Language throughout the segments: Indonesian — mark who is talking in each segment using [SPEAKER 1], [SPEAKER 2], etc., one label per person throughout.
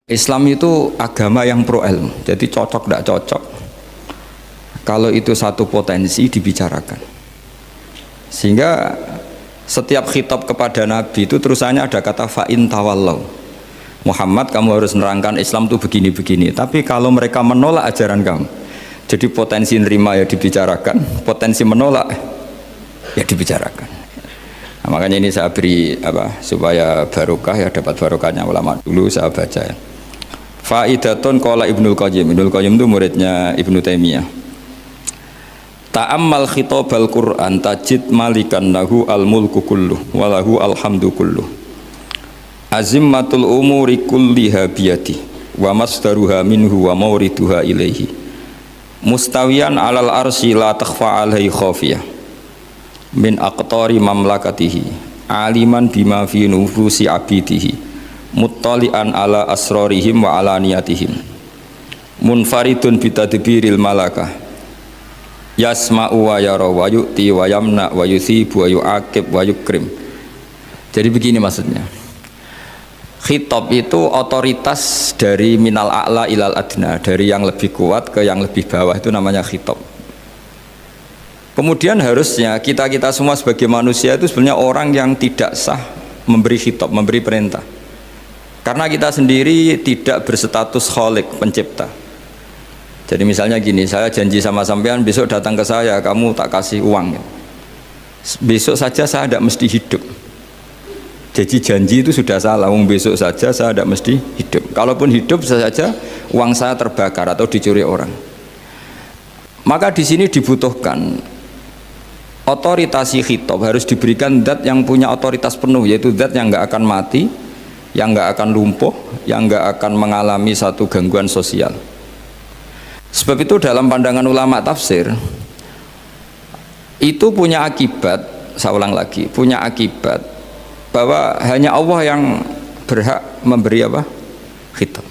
[SPEAKER 1] Islam itu agama yang pro ilmu, jadi cocok tidak cocok. Kalau itu satu potensi dibicarakan, sehingga setiap khitab kepada Nabi itu terusannya ada kata fa'in tawallau. Muhammad, kamu harus menerangkan Islam itu begini-begini. Tapi kalau mereka menolak ajaran kamu, jadi potensi nerima ya dibicarakan, potensi menolak ya dibicarakan. Nah, makanya ini saya beri supaya barokah ya, dapat barokahnya ulama dulu saya baca ya. Faidatun qala Ibnul Qayyim. Ibnul Qayyim itu muridnya Ibnu Taimiyah. Ta'ammal khitabal Qur'an tajid malikan lahu al-mulku kulluh wa lahu alhamdu kulluh. Azimmatul umuri kulliha biyadi wa masdaruha minhu wa mawriduha ilaihi. Mustawiyan 'alal arsy la takhfa 'alaihi khafiyah. Min aqtari mamlakatihi aliman bima fi nufusi abidihi muttali'an ala asrarihim wa ala niyatihim munfaridun bitadbiril malakah yasma'u wa yara wa yu'ti wa yamna wa yuthibu wa yu'aqib wa yukrim. Jadi begini maksudnya, khitab itu otoritas dari minal a'la ilal adna, dari yang lebih kuat ke yang lebih bawah, itu namanya khitab. Kemudian harusnya kita semua sebagai manusia itu sebenarnya orang yang tidak sah memberi khitab, memberi perintah, karena kita sendiri tidak berstatus khalik, pencipta. Jadi misalnya gini, saya janji sama sampean besok datang ke saya, kamu tak kasih uang, besok saja saya tidak mesti hidup. Jadi janji itu sudah salah, besok saja saya tidak mesti hidup. Kalaupun hidup saja uang saya terbakar atau dicuri orang. Maka di sini dibutuhkan otoritasi khitab, harus diberikan zat yang punya otoritas penuh, yaitu zat yang nggak akan mati, yang nggak akan lumpuh, yang nggak akan mengalami satu gangguan sosial. Sebab itu dalam pandangan ulama tafsir itu punya akibat, saya ulang lagi, punya akibat bahwa hanya Allah yang berhak memberi khitab.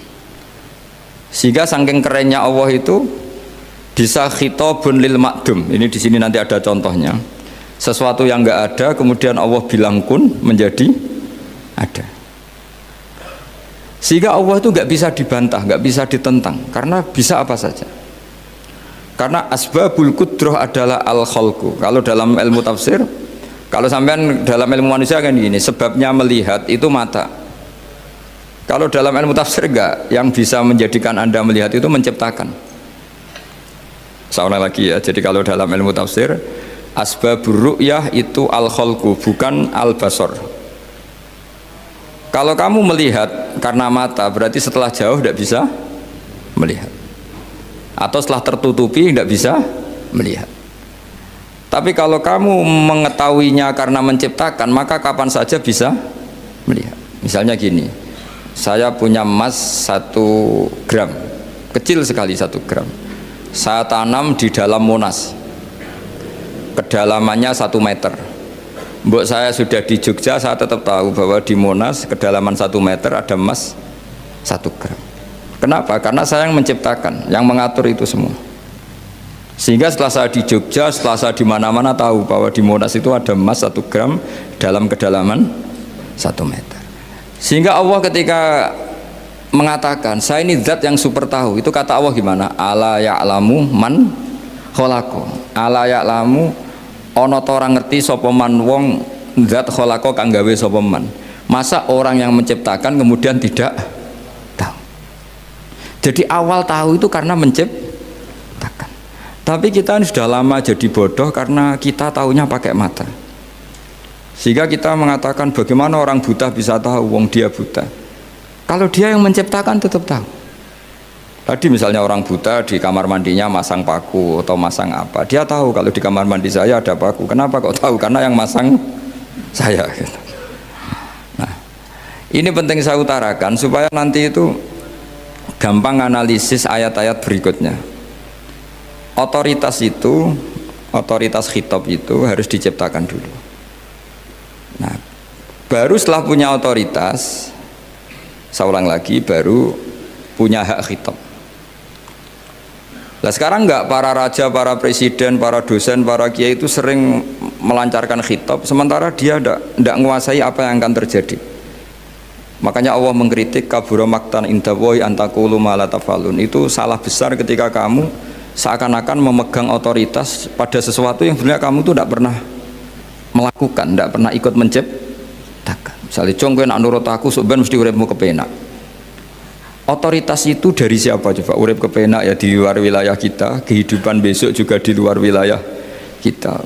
[SPEAKER 1] Sehingga saking kerennya Allah itu bisa khitabun lil makdum. Ini di sini nanti ada contohnya. Sesuatu yang nggak ada kemudian Allah bilang kun menjadi ada. Sehingga Allah itu nggak bisa dibantah, nggak bisa ditentang, karena bisa apa saja. Karena asbabul qudrah adalah al-khalqu. Kalau dalam ilmu tafsir, kalau sampean dalam ilmu manusia kan gini, sebabnya melihat itu mata. Kalau dalam ilmu tafsir enggak, yang bisa menjadikan Anda melihat itu menciptakan. Saya ulang lagi ya, jadi kalau dalam ilmu tafsir asbabur ru'yah itu al-khalqu, bukan al-basar. Kalau kamu melihat karena mata, berarti setelah jauh tidak bisa melihat, atau setelah tertutupi tidak bisa melihat. Tapi kalau kamu mengetahuinya karena menciptakan, maka kapan saja bisa melihat. Misalnya gini, saya punya emas 1 gram, kecil sekali 1 gram, saya tanam di dalam Monas, kedalamannya 1 meter. Mbok saya sudah di Jogja, saya tetap tahu bahwa di Monas kedalaman 1 meter ada emas 1 gram. Kenapa? Karena saya yang menciptakan, yang mengatur itu semua. Sehingga setelah saya di Jogja, setelah saya di mana-mana tahu bahwa di Monas itu ada emas 1 gram dalam kedalaman 1 meter. Sehingga Allah ketika mengatakan saya ini zat yang super tahu, itu kata Allah gimana? Ala ya'lamu man khalaqo. Ala ya'lamu ana ta ora ngerti sapa man wong zat khalaqo kang gawe sapa man. Masa orang yang menciptakan kemudian tidak tahu? Jadi awal tahu itu karena menciptakan. Tapi kita ini sudah lama jadi bodoh karena kita tahunya pakai mata. Sehingga kita mengatakan bagaimana orang buta bisa tahu, wong dia buta. Kalau dia yang menciptakan tetap tahu. Tadi misalnya orang buta di kamar mandinya masang paku atau masang apa, dia tahu kalau di kamar mandi saya ada paku. Kenapa kok tahu? Karena yang masang saya. Nah, ini penting saya utarakan supaya nanti itu gampang analisis ayat-ayat berikutnya. Otoritas itu, otoritas khitab itu harus diciptakan dulu. Nah, baru setelah punya otoritas, saya ulang lagi, baru punya hak khitab. Nah sekarang enggak, para raja, para presiden, para dosen, para kiai itu sering melancarkan khitab, sementara dia enggak menguasai apa yang akan terjadi. Makanya Allah mengkritik kabura maktan indallahi antaqulu ma la tafalun. Itu salah besar ketika kamu seakan-akan memegang otoritas pada sesuatu yang sebenarnya kamu tuh tidak pernah melakukan, tidak pernah ikut menciptakan. Misalnya cong kowe nak nurut aku sebenarnya mesti uripmu kepenak. Otoritas itu dari siapa coba? Urip kepenak ya di luar wilayah kita, kehidupan besok juga di luar wilayah kita.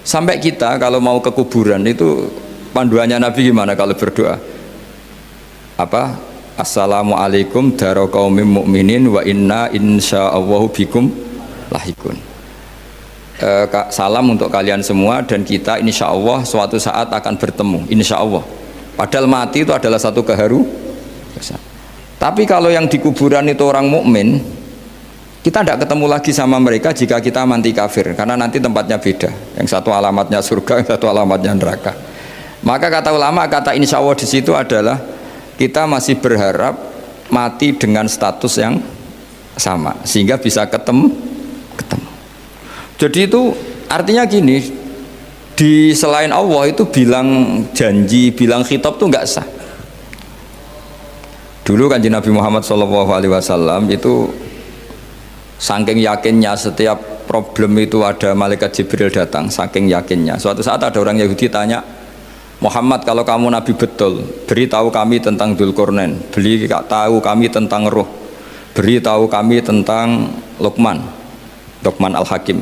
[SPEAKER 1] Sampai kita kalau mau ke kuburan itu panduannya Nabi gimana kalau berdoa? Apa? Assalamualaikum daro qaumim mukminin wa inna insyaallahu bikum lahikun. Salam untuk kalian semua dan kita insya Allah suatu saat akan bertemu, insya Allah. Padahal mati itu adalah satu keharusan. Tapi kalau yang di kuburan itu orang mukmin, kita tidak ketemu lagi sama mereka jika kita mati kafir, karena nanti tempatnya beda. Yang satu alamatnya surga, yang satu alamatnya neraka. Maka kata ulama, kata insya Allah di situ adalah kita masih berharap mati dengan status yang sama sehingga bisa ketemu. Jadi itu artinya gini, di selain Allah itu bilang janji, bilang khitab itu nggak sah. Dulu kan Nabi Muhammad SAW itu saking yakinnya setiap problem itu ada malaikat Jibril datang, saking yakinnya. Suatu saat ada orang Yahudi tanya, Muhammad kalau kamu Nabi betul, beritahu kami tentang Dzulqarnain, beritahu kami tentang Ruh, beritahu kami tentang Luqman Al-Hakim.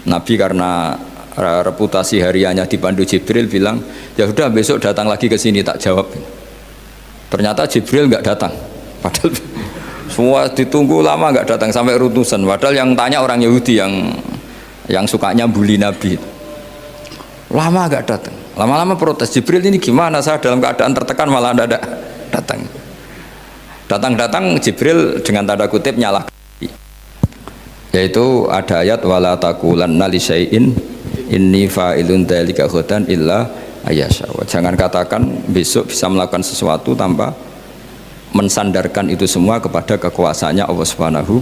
[SPEAKER 1] Nabi karena reputasi hariannya dipandu Jibril bilang, ya sudah besok datang lagi ke sini tak jawab. Ternyata Jibril nggak datang, padahal semua ditunggu lama nggak datang sampai utusan. Padahal yang tanya orang Yahudi yang sukanya bully Nabi, lama nggak datang. Lama-lama protes, Jibril ini gimana, saya dalam keadaan tertekan malah tidak datang. Datang Jibril dengan tanda kutip nyalahkan, yaitu ada ayat wala taqulanna li syai'in inni fa'ilun dzalika ghadan illa ayyasha. Jangan katakan besok bisa melakukan sesuatu tanpa mensandarkan itu semua kepada kekuasaannya Allah Subhanahu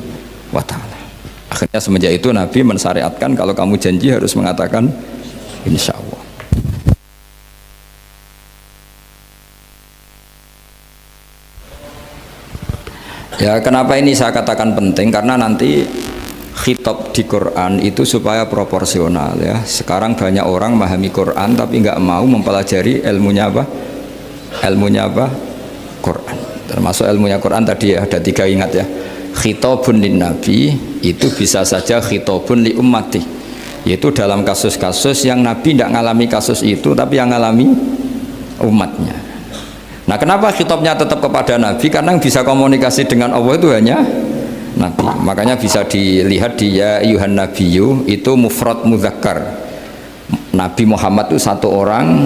[SPEAKER 1] wa taala. Akhirnya semenjak itu Nabi mensyariatkan kalau kamu janji harus mengatakan insya Allah. Ya, kenapa ini saya katakan penting? Karena nanti khitab di Quran itu supaya proporsional ya. Sekarang banyak orang memahami Quran tapi nggak mau mempelajari ilmunya apa? Quran. Termasuk ilmunya Quran tadi ya, ada 3 ingat ya. Khitabun lin nabi itu bisa saja khitabun li ummati. Yaitu dalam kasus-kasus yang Nabi tidak ngalami kasus itu tapi yang ngalami umatnya. Nah, kenapa khitabnya tetap kepada Nabi? Karena yang bisa komunikasi dengan Allah itu hanya Nabi. Makanya bisa dilihat di ya ayyuhan nabiyyu itu mufrad mudzakkar. Nabi Muhammad itu satu orang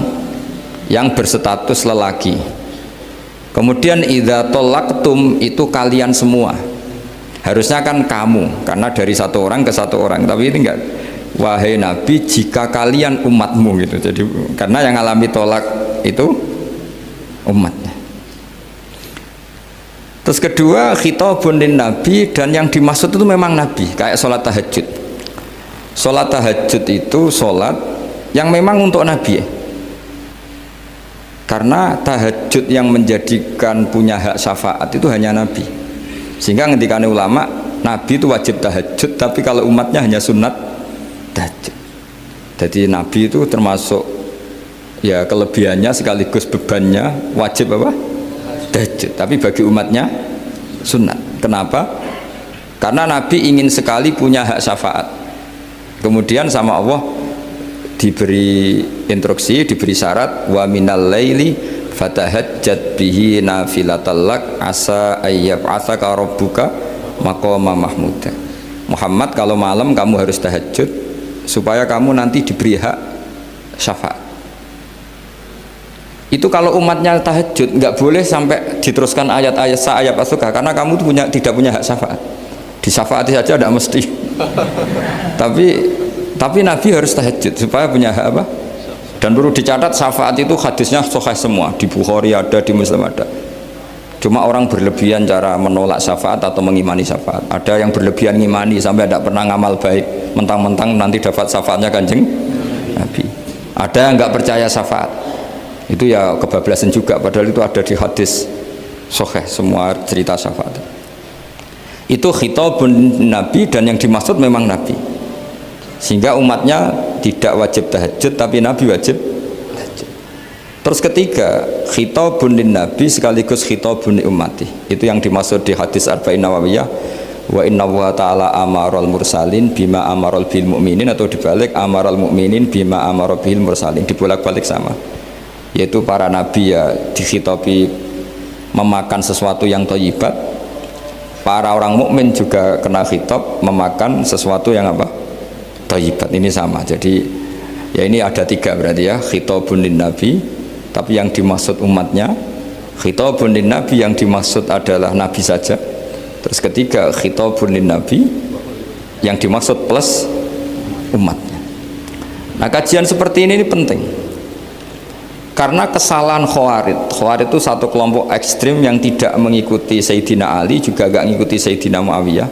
[SPEAKER 1] yang berstatus lelaki. Kemudian idza talaqtum itu kalian semua. Harusnya kan kamu, karena dari satu orang ke satu orang. Tapi ini enggak. Wahai Nabi, jika kalian umatmu gitu. Jadi karena yang alami tolak itu umatnya. Terus kedua khitabun lin nabi, dan yang dimaksud itu memang Nabi, kayak sholat tahajud. Sholat tahajud itu sholat yang memang untuk Nabi ya. Karena tahajud yang menjadikan punya hak syafaat itu hanya Nabi. Sehingga ngendikane ulama, Nabi itu wajib tahajud, tapi kalau umatnya hanya sunat tahajud. Jadi Nabi itu termasuk ya kelebihannya sekaligus bebannya wajib apa? Tahajud. Tapi bagi umatnya sunat. Kenapa? Karena Nabi ingin sekali punya hak syafaat. Kemudian sama Allah diberi instruksi, diberi syarat wa minal laili fatahajjat bihi nafilatallak asa ayyab'atsaka rabbuka maqama mahmuda. Muhammad, kalau malam kamu harus tahajud supaya kamu nanti diberi hak syafaat. Itu kalau umatnya tahajud nggak boleh sampai diteruskan ayat-ayat sa'ayat asuka, karena kamu tidak punya hak syafaat. Disyafaati saja tidak mesti. tapi Nabi harus tahajud supaya punya hak apa? Dan perlu dicatat syafaat itu hadisnya sahih semua, di Bukhari ada, di Muslim ada. Cuma orang berlebihan cara menolak syafaat atau mengimani syafaat. Ada yang berlebihan ngimani sampai tidak pernah ngamal baik, mentang-mentang nanti dapat syafaatnya Kanjeng Nabi. Ada yang nggak percaya syafaat. Itu ya kebablasan juga, padahal itu ada di hadis sahih semua cerita syafaat. Itu khitabun Nabi, dan yang dimaksud memang Nabi. Sehingga umatnya tidak wajib tahajud, tapi Nabi wajib tahajud. Terus ketiga, khitabun lin Nabi sekaligus khitabun li ummati. Itu yang dimaksud di hadis Arba'in Nawawiyah, wa inna wa ta'ala amaral mursalin bima amaral bil mu'minin, atau dibalik amaral mu'minin bima amaral bil mursalin, dibolak-balik sama. Yaitu para nabi ya dikhitabi memakan sesuatu yang thayyibat, para orang mukmin juga kena khitab memakan sesuatu yang apa? Thayyibat. Ini sama. Jadi ya ini ada tiga berarti ya, khitabun lin nabi, tapi yang dimaksud umatnya, khitabun lin nabi yang dimaksud adalah nabi saja. Terus ketiga, khitabun lin nabi yang dimaksud plus umatnya. Nah, kajian seperti ini penting. Karena kesalahan Khawarij itu satu kelompok ekstrim yang tidak mengikuti Sayyidina Ali, juga gak mengikuti Sayyidina Muawiyah,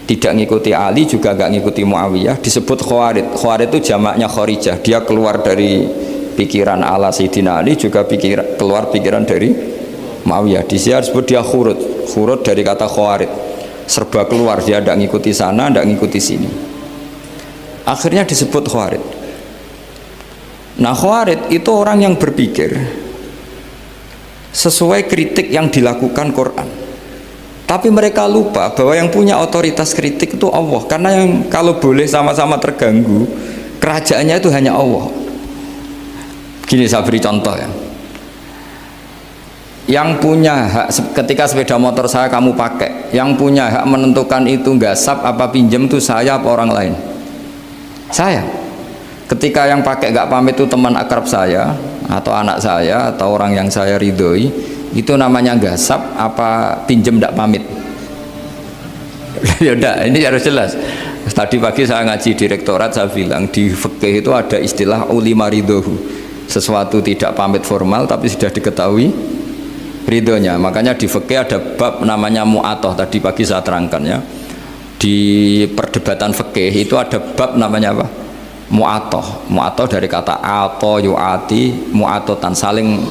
[SPEAKER 1] tidak mengikuti Ali, juga gak mengikuti Muawiyah, disebut Khawarij. Khawarij itu jamaknya Kharijah, dia keluar dari pikiran ala Sayyidina Ali, juga keluar pikiran dari Muawiyah. Di sini disebut dia khurut dari kata Khawarij, serba keluar, dia tidak mengikuti sana, tidak mengikuti sini, akhirnya disebut Khawarij. Nah, Khawarij itu orang yang berpikir sesuai kritik yang dilakukan Quran, tapi mereka lupa bahwa yang punya otoritas kritik itu Allah, karena yang kalau boleh sama-sama terganggu kerajaannya itu hanya Allah. Gini saya beri contoh ya, yang punya hak ketika sepeda motor saya kamu pakai, yang punya hak menentukan itu gasap apa pinjam itu saya apa orang lain? Saya. Ketika yang pakai gak pamit itu teman akrab saya atau anak saya atau orang yang saya ridhoi, itu namanya gasap apa pinjem gak pamit? Ya udah, ini harus jelas. Tadi pagi saya ngaji direktorat, saya bilang di fikih itu ada istilah ulima ridhohu, sesuatu tidak pamit formal tapi sudah diketahui ridhonya. Makanya di fikih ada bab namanya mu'atoh, tadi pagi saya terangkan ya. Di perdebatan fikih itu ada bab namanya apa? Mu'atoh. Mu'atoh dari kata ato yu'ati, mu'atotan, saling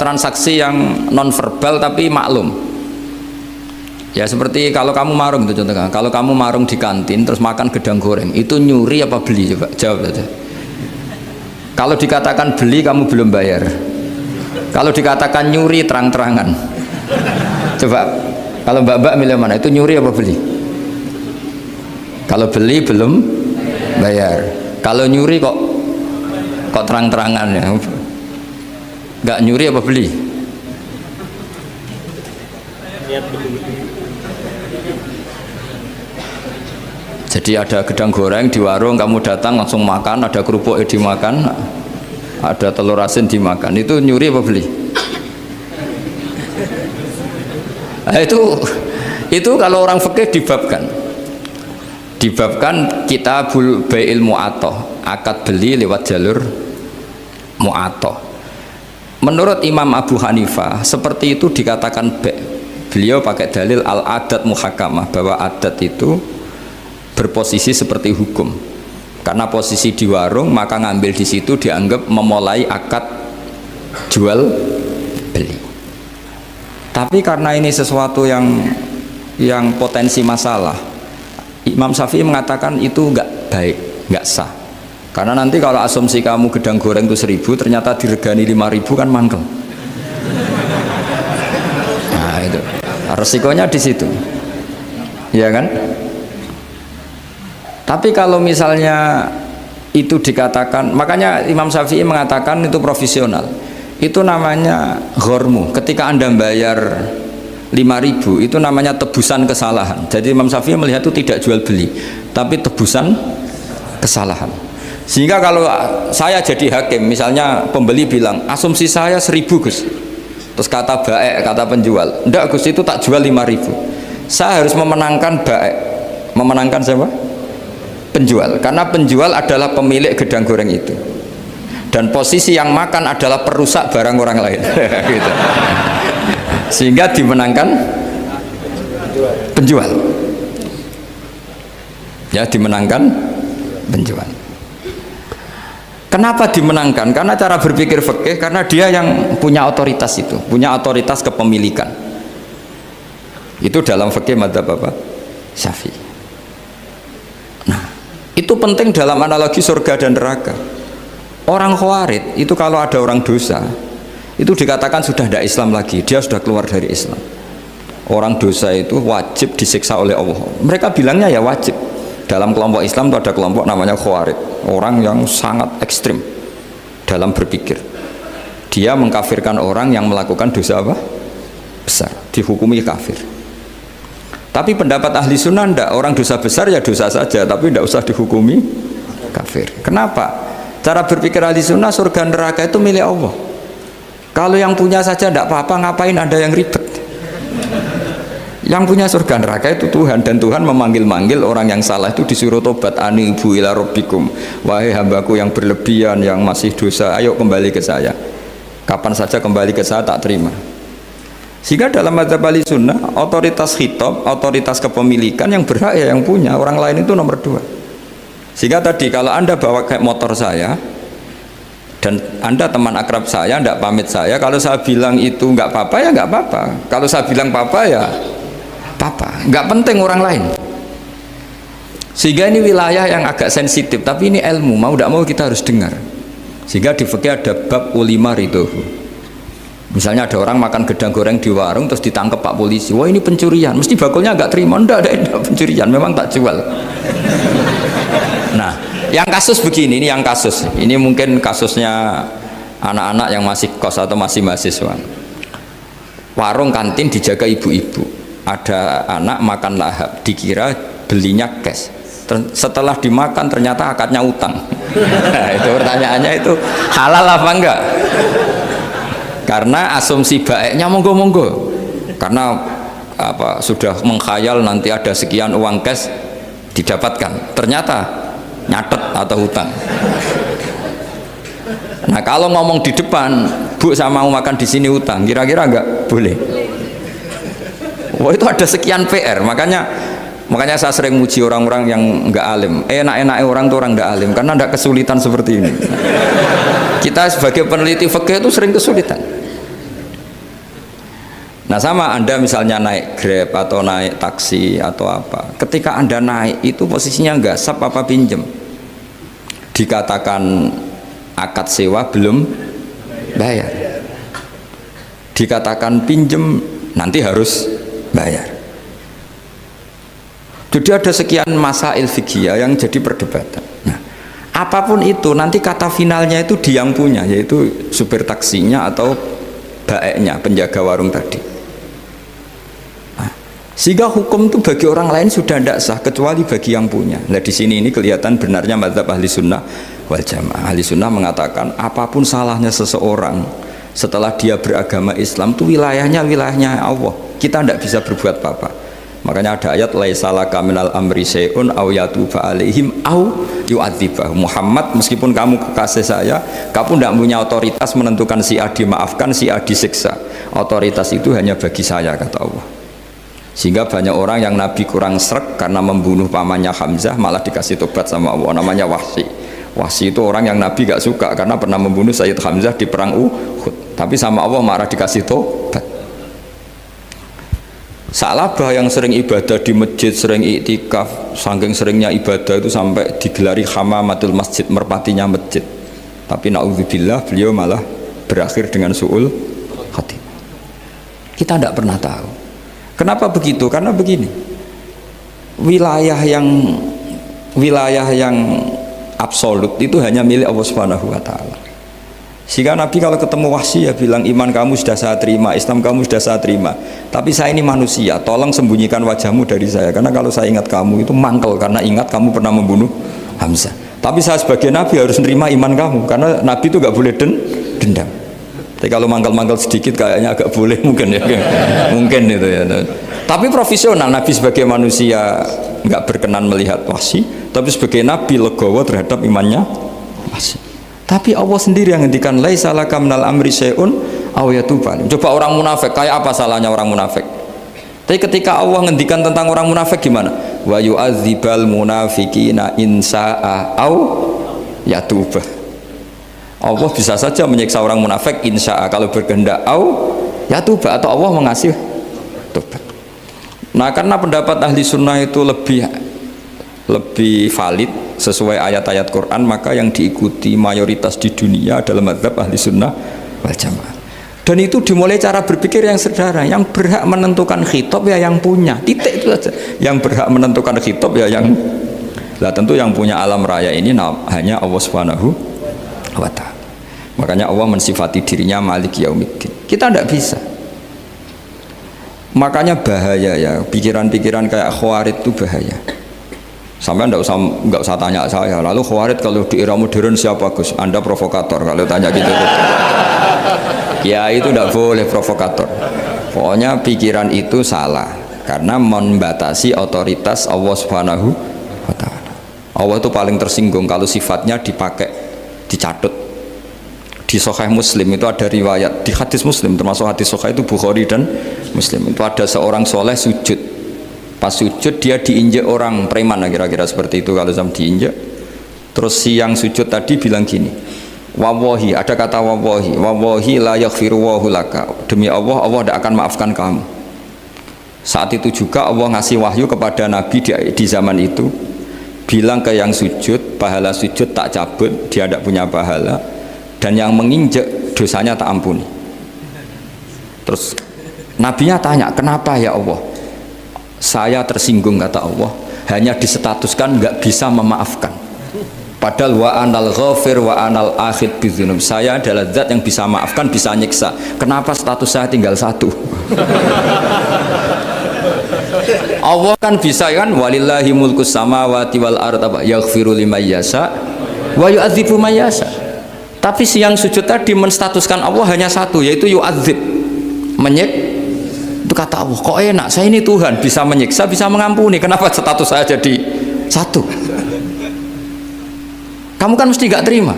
[SPEAKER 1] transaksi yang non verbal tapi maklum. Ya seperti kalau kamu marung itu contohnya, kalau kamu marung di kantin terus makan gedang goreng, itu nyuri apa beli? Coba jawab saja. Kalau dikatakan beli kamu belum bayar, kalau dikatakan nyuri terang-terangan. Coba kalau mbak-mbak milih mana, itu nyuri apa beli? Kalau beli belum bayar, kalau nyuri kok terang-terangan ya. Nggak nyuri apa beli? Jadi ada gedang goreng di warung, kamu datang langsung makan, ada kerupuk dimakan, ada telur asin dimakan, itu nyuri apa beli? Nah, itu kalau orang fikih dibabkan kitabul bai'il mu'atoh, akad beli lewat jalur mu'atoh. Menurut Imam Abu Hanifah seperti itu dikatakan beliau pakai dalil al-adat muhakamah, bahwa adat itu berposisi seperti hukum, karena posisi di warung maka ngambil di situ dianggap memulai akad jual beli. Tapi karena ini sesuatu yang potensi masalah, Imam Syafi'i mengatakan itu enggak baik, enggak sah. Karena nanti kalau asumsi kamu gedang goreng itu 1.000, ternyata diregani 5.000 kan mangkel. Nah itu resikonya di situ, ya kan? Tapi kalau misalnya itu dikatakan, makanya Imam Syafi'i mengatakan itu profesional. Itu namanya ghormu. Ketika Anda bayar 5.000 itu namanya tebusan kesalahan. Jadi Imam Syafi'i melihat itu tidak jual beli, tapi tebusan kesalahan. Sehingga kalau saya jadi hakim, misalnya pembeli bilang asumsi saya 1.000 Gus, terus kata baik, kata penjual enggak Gus itu tak jual 5.000, saya harus memenangkan baik. Memenangkan siapa? Penjual, karena penjual adalah pemilik gedang goreng itu, dan posisi yang makan adalah perusak barang orang lain. Gitu. Sehingga dimenangkan penjual, ya dimenangkan penjual. Kenapa dimenangkan? Karena cara berpikir fikih, karena dia yang punya otoritas itu, punya otoritas kepemilikan. Itu dalam fikih madzhab apa? Syafi'i. Nah, itu penting dalam analogi surga dan neraka. Orang Khawarij itu kalau ada orang dosa, itu dikatakan sudah tidak Islam lagi, dia sudah keluar dari Islam. Orang dosa itu wajib disiksa oleh Allah. Mereka bilangnya ya wajib. Dalam kelompok Islam itu ada kelompok namanya Khawarij, orang yang sangat ekstrim dalam berpikir. Dia mengkafirkan orang yang melakukan dosa apa? Besar, dihukumi kafir. Tapi pendapat ahli sunnah enggak, orang dosa besar ya dosa saja, tapi tidak usah dihukumi kafir. Kenapa? Cara berpikir ahli sunnah, surga neraka itu milik Allah. Kalau yang punya saja tidak apa-apa, ngapain ada yang ribet? Yang punya surga neraka itu Tuhan, dan Tuhan memanggil-manggil orang yang salah itu disuruh tobat, anibu ila rabbikum, wahai hambaku yang berlebihan, yang masih dosa, ayo kembali ke saya. Kapan saja kembali ke saya tak terima. Sehingga dalam madzhab ahli sunnah, otoritas khitab, otoritas kepemilikan yang berhak ya yang punya, orang lain itu nomor 2. Sehingga tadi kalau Anda bawa kayak motor saya dan Anda teman akrab saya, tidak pamit saya, kalau saya bilang itu nggak apa-apa ya nggak apa-apa, kalau saya bilang apa-apa ya apa, nggak penting orang lain. Sehingga ini wilayah yang agak sensitif, tapi ini ilmu, mau tidak mau kita harus dengar. Sehingga di fikih ada bab ulima ridhohu. Misalnya ada orang makan gedang goreng di warung terus ditangkap Pak polisi, wah ini pencurian, mesti bakulnya nggak terima, enggak pencurian, memang tak jual. Nah, yang kasus begini, ini yang kasus, ini mungkin kasusnya anak-anak yang masih kos atau masih mahasiswa. Warung kantin dijaga ibu-ibu. Ada anak makan lahap, dikira belinya cash. Setelah dimakan ternyata akadnya utang. Nah, itu pertanyaannya itu halal apa enggak? Karena asumsi baiknya monggo-monggo. Karena apa sudah mengkhayal nanti ada sekian uang cash didapatkan. Ternyata nyatet atau utang. Nah, kalau ngomong di depan, Bu saya mau makan di sini utang, kira-kira enggak boleh. Wah, itu ada sekian PR, makanya saya sering muji orang-orang yang enggak alim. Enak-enak orang tuh orang enggak alim karena enggak kesulitan seperti ini. Kita sebagai peneliti fikih itu sering kesulitan. Nah, sama Anda misalnya naik Grab atau naik taksi atau apa, ketika Anda naik itu posisinya enggak sap apa pinjem, dikatakan akad sewa belum bayar, dikatakan pinjem nanti harus bayar. Jadi ada sekian masail fikih yang jadi perdebatan. Nah, apapun itu nanti kata finalnya itu dia yang punya, yaitu supir taksinya atau baeknya, penjaga warung tadi. Nah, sehingga hukum itu bagi orang lain sudah tidak sah kecuali bagi yang punya. Nah, di sini ini kelihatan benarnya madzhab ahli sunnah wal jamaah. Ahli sunnah mengatakan apapun salahnya seseorang setelah dia beragama Islam itu wilayahnya Allah. Kita tidak bisa berbuat apa-apa. Makanya ada ayat laisa laka minal amri syai'un aw yatuba alaihim aw yu'adzibah. Muhammad, meskipun kamu kekasih saya, kamu tidak punya otoritas menentukan si A dimaafkan, si A disiksa. Otoritas itu hanya bagi saya, kata Allah. Sehingga banyak orang yang Nabi kurang srek karena membunuh pamannya Hamzah malah dikasih tobat sama Allah, namanya Wahsy. Wahsy itu orang yang Nabi gak suka karena pernah membunuh Sayyid Hamzah di perang Uhud, tapi sama Allah marah dikasih tobat. Sa'labah yang sering ibadah di masjid, sering iktikaf, saking seringnya ibadah itu sampai digelari hamamatul masjid, merpatinya masjid. Tapi na'udzubillah beliau malah berakhir dengan su'ul khatimah. Kita tidak pernah tahu. Kenapa begitu? Karena begini, wilayah yang absolut itu hanya milik Allah Subhanahu wa Ta'ala. Sehingga Nabi kalau ketemu Wahsy ya bilang, iman kamu sudah saya terima, Islam kamu sudah saya terima, tapi saya ini manusia, tolong sembunyikan wajahmu dari saya, karena kalau saya ingat kamu itu mangkel, karena ingat kamu pernah membunuh Hamzah. Tapi saya sebagai Nabi harus nerima iman kamu, karena Nabi itu gak boleh dendam. Tapi kalau mangkel-mangkel sedikit kayaknya agak boleh mungkin ya, mungkin itu ya. Tapi profesional, Nabi sebagai manusia nggak berkenan melihat Wahsy, tapi sebagai Nabi legowo terhadap imannya Wahsy. Tapi Allah sendiri yang ngendikan laisa laka minal amri syai'un aw yatuba. Coba orang munafik, kayak apa salahnya orang munafik? Tapi ketika Allah ngendikan tentang orang munafik gimana? Wa yu'adzibal munafiqina in sa'a aw yatuba. Allah bisa saja menyiksa orang munafik insya kalau berkehendak ya tuba, atau Allah mengasih tobat. Nah karena pendapat ahli sunnah itu lebih valid sesuai ayat-ayat Quran, maka yang diikuti mayoritas di dunia adalah mazhab ahli sunnah wal jamaah. Dan itu dimulai cara berpikir yang sederhana, yang berhak menentukan khitab ya yang punya, titik itu saja. Yang berhak menentukan khitab ya yang, lah tentu yang punya alam raya ini hanya Allah Subhanahu wa ta'ala. Makanya Allah mensifati dirinya Malik Yaumiddin, kita tidak bisa. Makanya bahaya ya, pikiran-pikiran kayak Khawarij itu bahaya. Sampai nggak usah tanya saya. Lalu Khawarij kalau di era modern siapa Gus? Anda provokator kalau tanya gitu. Ya itu tidak boleh provokator. Pokoknya pikiran itu salah karena membatasi otoritas Allah Subhanahu wa ta'ala. Allah itu paling tersinggung kalau sifatnya dipakai, dicatut. Di Sahih Muslim itu ada riwayat, di hadis Muslim termasuk hadis Sahih itu Bukhari dan Muslim, itu ada seorang soleh sujud. Pas sujud dia diinjek orang preman, kira-kira seperti itu kalau sama diinjek. Terus si yang sujud tadi bilang gini, wawahi, ada kata wawahi la yaghfiru wahu laka, demi Allah, Allah tidak akan maafkan kamu. Saat itu juga Allah ngasih wahyu kepada Nabi di zaman itu, bilang ke yang sujud, pahala sujud tak cabut, dia tidak punya pahala, dan yang menginjek dosanya tak ampuni. Terus Nabinya tanya, kenapa ya Allah? Saya tersinggung, kata Allah, hanya disetatuskan nggak bisa memaafkan. Padahal wa anal ghafir wa anal akhid bidzunub, saya adalah zat yang bisa maafkan, bisa nyiksa. Kenapa status saya tinggal satu? Allah kan bisa kan, walillahi mulkus samawati wal ardh yaghfiru liman yasha wa yu'adzibu man yasha. Tapi si yang sujud tadi menstatuskan Allah hanya satu, yaitu yu'adzib, menyik. Itu kata Allah, kok enak, saya ini Tuhan, bisa menyiksa, bisa mengampuni, kenapa status saya jadi satu? Kamu kan mesti gak terima.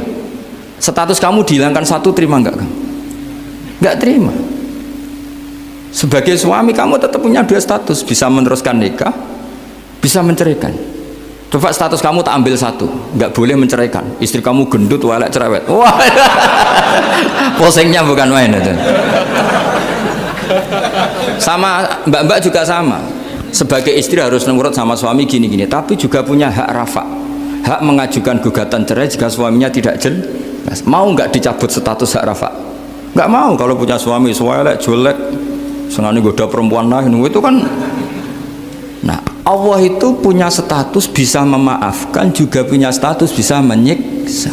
[SPEAKER 1] Status kamu dihilangkan satu, terima gak kamu? Gak terima. Sebagai suami kamu tetap punya dua status, bisa meneruskan nikah, bisa menceraikan. Coba status kamu tak ambil satu, nggak boleh menceraikan. Istri kamu gendut, walek, cerewet. Wah, posengnya bukan main itu. Sama mbak-mbak juga sama. Sebagai istri harus nurut sama suami gini-gini, tapi juga punya hak rafa, hak mengajukan gugatan cerai jika suaminya tidak jelas. Mau nggak dicabut status hak rafa? Nggak mau. Kalau punya suami walek, jelek, senangnya goda perempuan lain, itu kan. Nah, Allah itu punya status bisa memaafkan, juga punya status bisa menyiksa.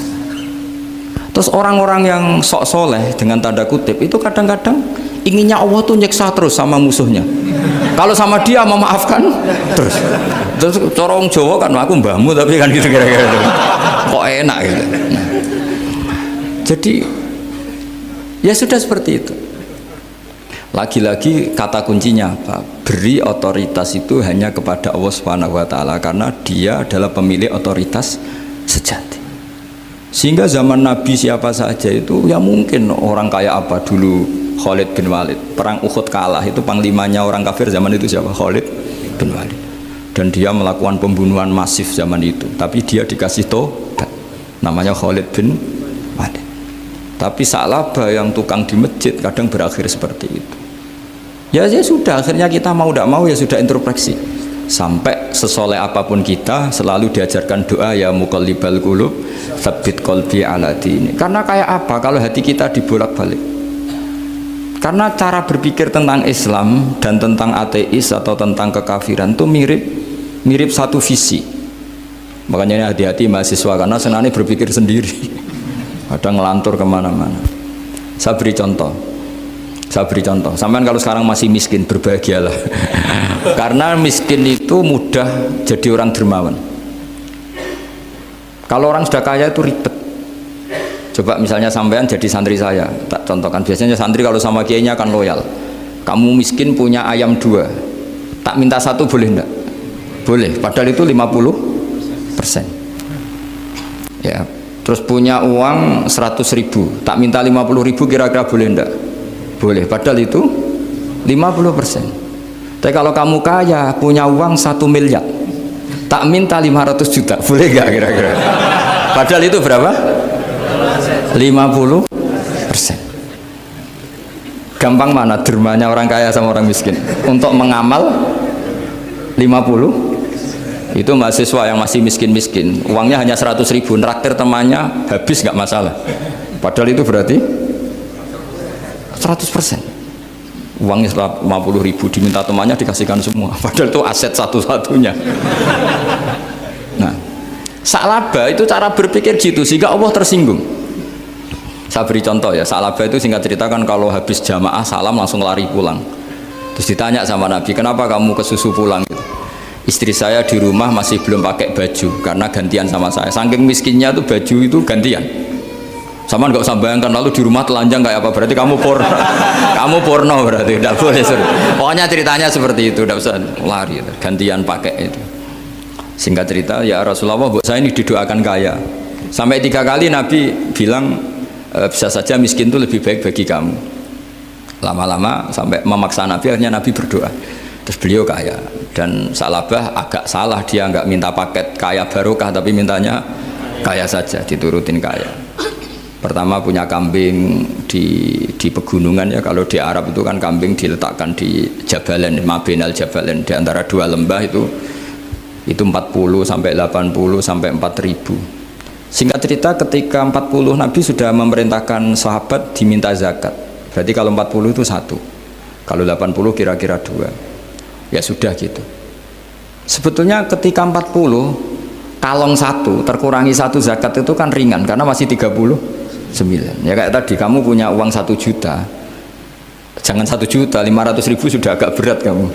[SPEAKER 1] Terus orang-orang yang sok soleh dengan tanda kutip itu kadang-kadang inginnya Allah tuh nyiksa terus sama musuhnya. Kalau sama dia memaafkan terus. Terus corong Jawa kan, aku mbahmu tapi kan gitu kira-kira. Kok enak gitu. Nah, jadi ya sudah seperti itu. Lagi-lagi kata kuncinya apa? Beri otoritas itu hanya kepada Allah Subhanahu wa ta'ala, karena dia adalah pemilik otoritas sejati. Sehingga zaman Nabi siapa saja itu ya mungkin orang kayak apa dulu, Khalid bin Walid, perang Uhud kalah, itu panglimanya orang kafir zaman itu siapa? Khalid bin Walid. Dan dia melakukan pembunuhan masif zaman itu, tapi dia dikasih tobat, namanya Khalid bin Walid. Tapi Sa'labah yang tukang di masjid kadang berakhir seperti itu. Ya sudah, akhirnya kita mau tidak mau ya sudah introspeksi. Sampai sesoleh apapun kita selalu diajarkan doa, ya muqallibal qulub tsabbit qalbi ala dini. Karena kayak apa kalau hati kita dibolak-balik? Karena cara berpikir tentang Islam dan tentang ateis atau tentang kekafiran itu mirip satu visi. Makanya hati-hati mahasiswa, karena senangnya berpikir sendiri. Ada ngelantur kemana-mana. Saya beri contoh. Sampai kalau sekarang masih miskin, berbahagialah. Karena miskin itu mudah jadi orang dermawan. Kalau orang sudah kaya itu ribet. Coba misalnya sampean jadi santri saya, tak contohkan. Biasanya santri kalau sama kiainya akan loyal. Kamu miskin punya ayam 2, tak minta 1 boleh enggak? Boleh, padahal itu 50%. Ya. Terus punya uang 100.000, tak minta 50.000, kira-kira boleh enggak? Boleh, padahal itu 50%. Tapi kalau kamu kaya, punya uang 1 miliar, tak minta 500 juta, boleh enggak kira-kira? Padahal itu berapa? 50%. Gampang mana dermanya orang kaya sama orang miskin untuk mengamal 50. Itu mahasiswa yang masih miskin-miskin, uangnya hanya 100.000, nraktir temannya habis nggak masalah, padahal itu berarti 100%. Uangnya 50.000 diminta temannya dikasihkan semua, padahal itu aset satu-satunya. Nah, Sa'labah itu cara berpikir gitu sehingga Allah tersinggung. Saya beri contoh ya, Sa'labah itu singkat cerita kan kalau habis jamaah salam langsung lari pulang. Terus ditanya sama Nabi, kenapa kamu kesusu pulang gitu? Istri saya di rumah masih belum pakai baju karena gantian sama saya. Saking miskinnya tuh baju itu gantian. Sama nggak usah bayangkan lalu di rumah telanjang kayak apa, berarti kamu porno. Kamu porno berarti tidak boleh. Pokoknya ceritanya seperti itu, tidak usah lari, gantian pakai itu. Singkat cerita, ya Rasulullah, buat saya ini didoakan kaya. Sampai 3 kali Nabi bilang bisa saja miskin itu lebih baik bagi kamu. Lama-lama sampai memaksa Nabi, akhirnya Nabi berdoa. Terus beliau kaya. Dan Sa'labah agak salah, dia nggak minta paket kaya barokah, tapi mintanya kaya saja, diturutin kaya. Pertama punya kambing di pegunungan ya, kalau di Arab itu kan kambing diletakkan di Jabalen, Mabinal Jabalen, di antara 2 lembah itu 40 sampai 80 sampai 4.000. Singkat cerita ketika 40 Nabi sudah memerintahkan sahabat diminta zakat. Berarti kalau 40 itu 1, kalau 80 kira-kira 2. Ya sudah gitu. Sebetulnya ketika 40 kalong 1 terkurangi 1 zakat itu kan ringan karena masih 39. Ya kayak tadi kamu punya uang 1 juta, jangan 1 juta, 500.000 sudah agak berat kamu.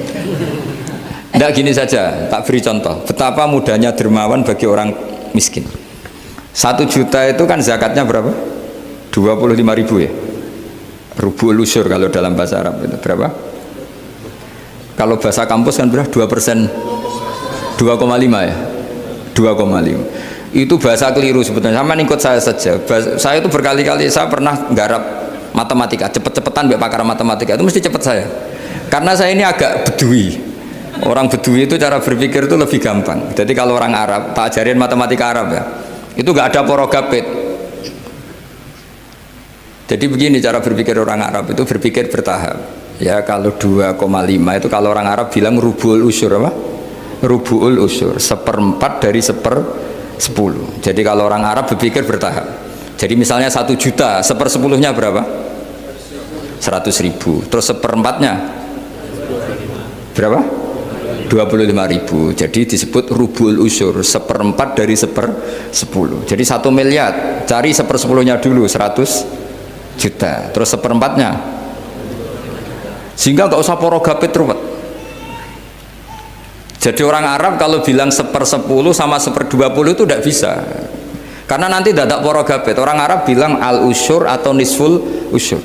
[SPEAKER 1] Tidak, gini saja, tak beri contoh betapa mudahnya dermawan bagi orang miskin. 1 juta itu kan zakatnya berapa? 25.000 ya. Rubul usyur kalau dalam bahasa Arab itu berapa? Kalau bahasa kampus kan berapa? 2%, 2,5 ya, 2,5. Itu bahasa keliru sebetulnya. Sama ikut saya saja. Saya itu berkali-kali saya pernah nggarap matematika, cepet-cepetan mbak pakar matematika itu mesti cepet saya. Karena saya ini agak bedui. Orang bedui itu cara berpikir itu lebih gampang. Jadi kalau orang Arab, tak ajarin matematika Arab ya, itu nggak ada porogapit. Jadi begini cara berpikir orang Arab itu berpikir bertahap. Ya kalau 2,5 itu kalau orang Arab bilang rubul usyur apa? Rubul usyur, 1/4 dari 1/10. Jadi kalau orang Arab berpikir bertahap. Jadi misalnya 1 juta, 1/10-nya berapa? 100.000. Terus 1/4-nya berapa? 25.000. Jadi disebut rubul usyur, 1/4 dari 1/10. Jadi 1 miliar, cari 1/10-nya dulu 100 juta. Terus 1/4-nya, sehingga nggak usah porogapit ruwet. Jadi orang Arab kalau bilang 1/10 sama 1/20 itu tidak bisa, karena nanti dadak porogapit. Orang Arab bilang al usyur atau nisful usyur.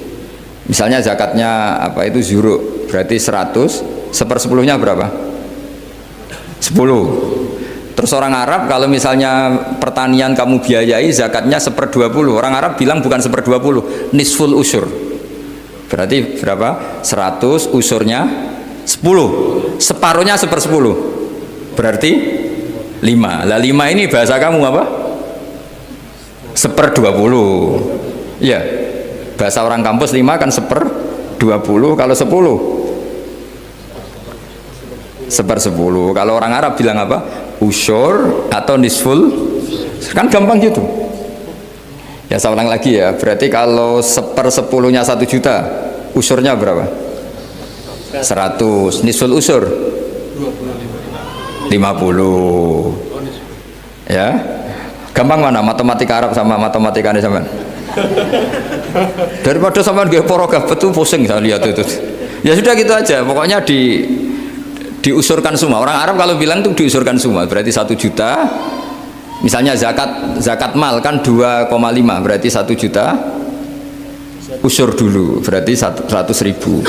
[SPEAKER 1] Misalnya zakatnya apa itu zuru, berarti 100, 1/10-nya berapa? 10. Terus orang Arab kalau misalnya pertanian kamu biayai zakatnya 1/20, orang Arab bilang bukan 1/20, nisful usyur. Berarti berapa? 100, usurnya 10, separuhnya 1/10, berarti 5. Lah 5 ini bahasa kamu apa? 1/20. Ya, bahasa orang kampus 5 kan 1/20. Kalau 10 1/10. Kalau orang Arab bilang apa? Usyur atau nisful. Kan gampang gitu. Ya saya ulang lagi ya, berarti kalau 1/10-nya 1 juta, usurnya berapa? 100. Nisful usur 50. Ya, gampang mana matematika Arab sama matematika ini sama? Daripada sama nggak porogaf betul pusing saya lihat itu. Ya sudah gitu aja, pokoknya diusurkan semua. Orang Arab kalau bilang tuh diusurkan semua, berarti 1 juta. Misalnya zakat mal kan 2,5, berarti 1 juta usur dulu, berarti 100.000.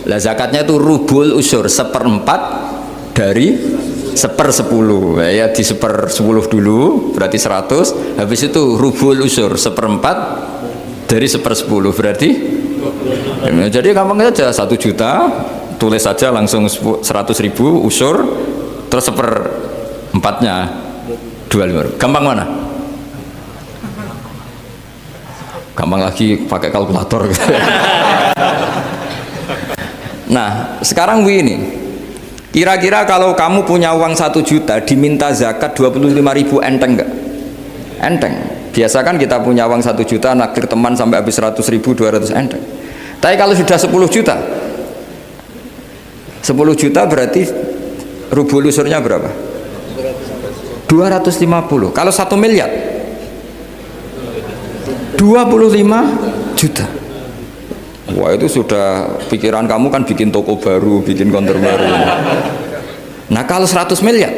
[SPEAKER 1] Lah zakatnya itu rubul usur, 1/4 dari 1/10. Ya di 1/10 dulu, berarti 100. Habis itu rubul usur, 1/4 dari 1/10, berarti jadi gampang saja, 1 juta tulis saja langsung 100.000 usur, terus 1/4-nya 25. Gampang mana? gampang lagi pakai kalkulator gitu. Nah sekarang begini, kira-kira kalau kamu punya uang 1 juta diminta zakat 25.000 enteng nggak? Enteng. Biasa kan kita punya uang 1 juta naktir teman sampai habis 100.000 200 enteng. Tapi kalau sudah 10 juta 10 juta berarti rubul usurnya berapa? 250. Kalau 1 miliar 25 juta. Wah itu sudah pikiran kamu kan bikin toko baru, bikin konter baru. Nah kalau 100 miliar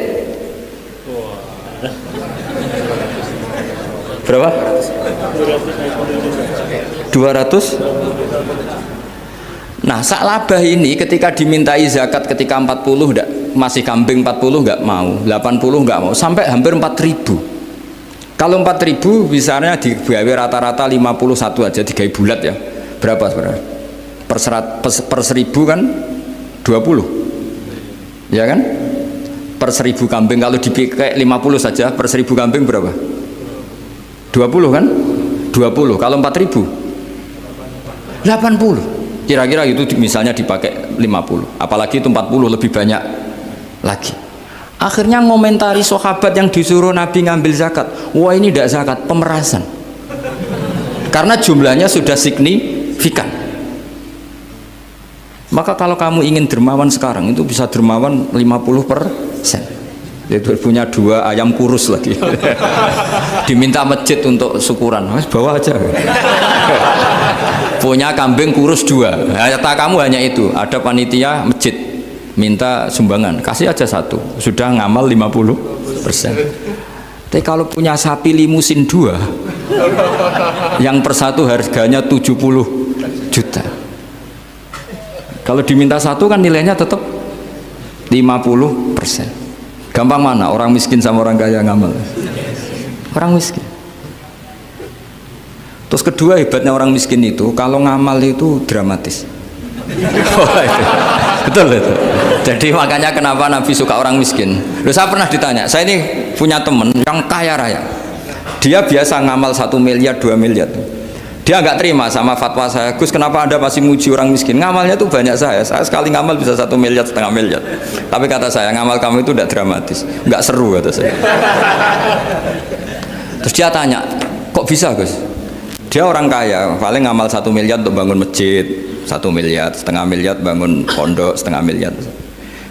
[SPEAKER 1] berapa? 200. Nah sak labah ini ketika dimintai zakat ketika 40 enggak, masih kambing 40 enggak mau, 80 enggak mau, sampai hampir 4.000. Kalau 4.000 misalnya digawe rata-rata 51 aja, digawe bulat ya. Berapa sebenarnya? Per 1.000 kan 20 ya kan? Per 1.000 kambing kalau dipakai 50 saja per 1.000 kambing berapa? 20 kan? 20 kalau 4.000 80 kira-kira itu misalnya dipakai 50, apalagi itu 40 lebih banyak lagi. Akhirnya ngomentari sahabat yang disuruh Nabi ngambil zakat, wah ini tidak zakat, pemerasan, karena jumlahnya sudah signifikan. Maka kalau kamu ingin dermawan sekarang itu bisa dermawan 50%. Itu punya 2 ayam kurus lagi. Diminta masjid untuk syukuran, mas bawa aja. Punya kambing kurus 2. Kata kamu hanya itu, ada panitia masjid minta sumbangan, kasih aja 1, sudah ngamal 50%. Tapi kalau punya sapi limusin 2 yang per 1 harganya 70 juta, kalau diminta 1 kan nilainya tetap 50%. Gampang mana orang miskin sama orang kaya ngamal? Orang miskin. Terus kedua hebatnya orang miskin itu kalau ngamal itu dramatis. Betul itu. Jadi makanya kenapa Nabi suka orang miskin. Loh, saya pernah ditanya, saya ini punya teman yang kaya raya, dia biasa ngamal 1 miliar 2 miliar. Dia nggak terima sama fatwa saya, Gus kenapa Anda masih muji orang miskin, ngamalnya tuh banyak. Saya sekali ngamal bisa 1 miliar, setengah miliar. Tapi kata saya, ngamal kamu itu tidak dramatis, nggak seru kata saya. Terus dia tanya, kok bisa Gus? Dia orang kaya, paling ngamal 1 miliar untuk bangun masjid, 1 miliar, setengah miliar bangun pondok, setengah miliar.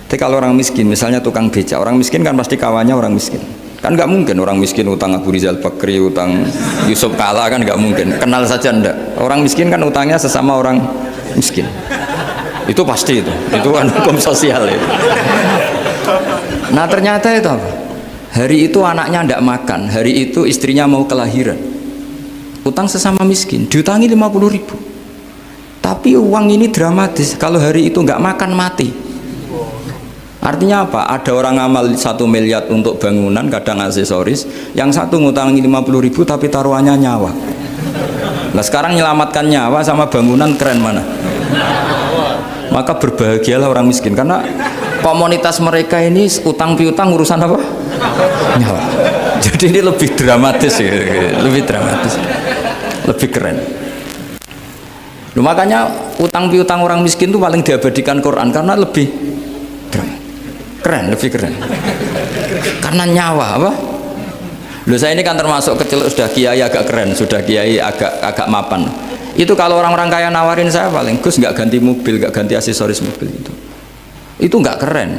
[SPEAKER 1] Tapi kalau orang miskin, misalnya tukang beca, orang miskin kan pasti kawannya orang miskin. Kan nggak mungkin orang miskin utang Abu Rizal Bakri, utang Yusuf Kala, kan nggak mungkin. Kenal saja ndak. Orang miskin kan utangnya sesama orang miskin. Itu pasti itu kan hukum sosial itu. Nah ternyata itu apa? Hari itu anaknya ndak makan, hari itu istrinya mau kelahiran. Utang sesama miskin, diutangi 50.000. Tapi uang ini dramatis, kalau hari itu nggak makan mati. Artinya apa? Ada orang ngamal 1 miliar untuk bangunan, kadang aksesoris, yang satu ngutangi 50.000 tapi taruhannya nyawa. Nah sekarang menyelamatkan nyawa sama bangunan keren mana? Maka berbahagialah orang miskin, karena komunitas mereka ini utang piutang urusan apa? Nyawa. Jadi ini lebih dramatis ya, lebih dramatis, lebih keren. Loh, makanya utang piutang orang miskin itu paling diabadikan Quran karena lebih keren, lebih keren. Karena nyawa apa? Loh saya ini kan termasuk kecil sudah kiai agak keren, sudah kiai agak mapan. Itu kalau orang-orang kaya nawarin saya paling Gus nggak ganti mobil, nggak ganti aksesoris mobil itu nggak keren.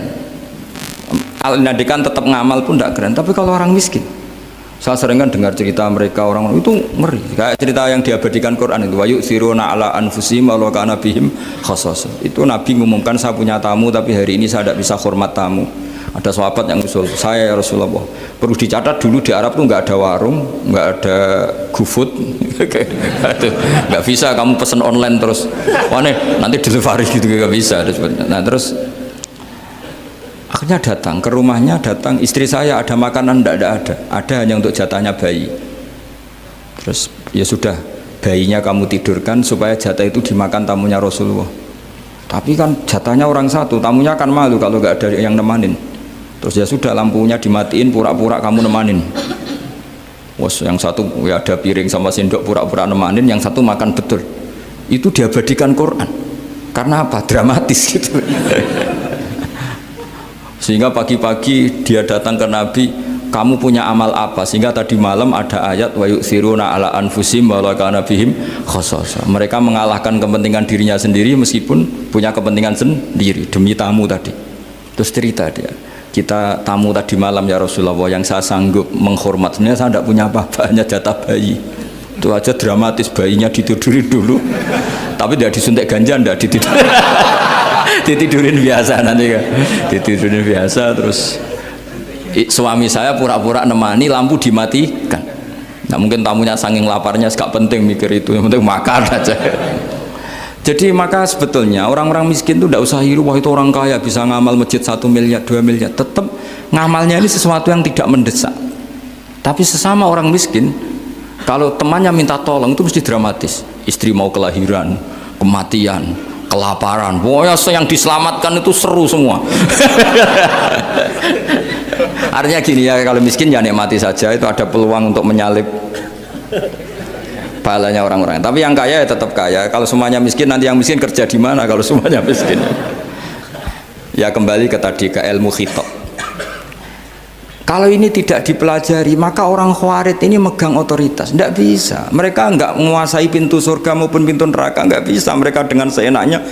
[SPEAKER 1] Al-Nadikan tetap ngamal pun nggak keren. Tapi kalau orang miskin, saya sering kan dengar cerita mereka orang itu ngeri. Kayak cerita yang diabadikan Quran itu, wa yu'thiruna ala anfusihim walau kana bihim khassasah. Itu Nabi ngumumkan saya punya tamu tapi hari ini saya tidak bisa hormat tamu. Ada sahabat yang usul, saya ya Rasulullah, perlu dicatat dulu di Arab tuh nggak ada warung, nggak ada GoFood, nggak bisa kamu pesen online terus, nih nanti delivery gitu nggak bisa. Nah terus akhirnya datang ke rumahnya, datang istri saya, ada makanan tidak ada hanya untuk jatahnya bayi. Terus ya sudah, bayinya kamu tidurkan supaya jatah itu dimakan tamunya Rasulullah. Tapi kan jatahnya orang satu, tamunya kan malu kalau nggak ada yang nemanin. Terus ya sudah, lampunya dimatiin, pura-pura kamu nemanin. Wos yang satu ya ada piring sama sendok pura-pura nemanin, yang satu makan betul. Itu diabadikan Quran. Karena apa? Dramatis gitu. Sehingga pagi-pagi dia datang ke Nabi, kamu punya amal apa? Sehingga tadi malam ada ayat wa yu'thiruna ala anfusihim wa law kana bihim khasasa. Mereka mengalahkan kepentingan dirinya sendiri meskipun punya kepentingan sendiri demi tamu tadi. Terus cerita dia, kita tamu tadi malam ya Rasulullah, yang saya sanggup menghormat, sebenarnya saya tidak punya apa-apa, hanya jatah bayi. Itu aja dramatis, bayinya ditidurin dulu, tapi tidak disuntik ganja, tidak ditidurin. Ditidurin biasa nanti kan, ditidurin biasa. Terus suami saya pura-pura nemani, lampu dimatikan. Nah mungkin tamunya saking laparnya gak penting mikir itu, yang penting makan aja. Jadi maka sebetulnya orang-orang miskin itu tidak usah hiru, wah itu orang kaya bisa ngamal masjid 1 miliar 2 miliar. Tetap ngamalnya ini sesuatu yang tidak mendesak. Tapi sesama orang miskin, kalau temannya minta tolong itu mesti dramatis. Istri mau kelahiran, kematian, kelaparan, pokoknya yang diselamatkan itu seru semua. Artinya gini ya, kalau miskin ya nikmati saja, itu ada peluang untuk menyalip pahalanya orang-orang. Tapi yang kaya ya tetap kaya. Kalau semuanya miskin, nanti yang miskin kerja di mana kalau semuanya miskin? Ya kembali ke tadi, ke ilmu khitab. Kalau ini tidak dipelajari, maka orang khawarid ini megang otoritas. Tidak bisa. Mereka nggak menguasai pintu surga maupun pintu neraka, nggak bisa. Mereka dengan seenaknya,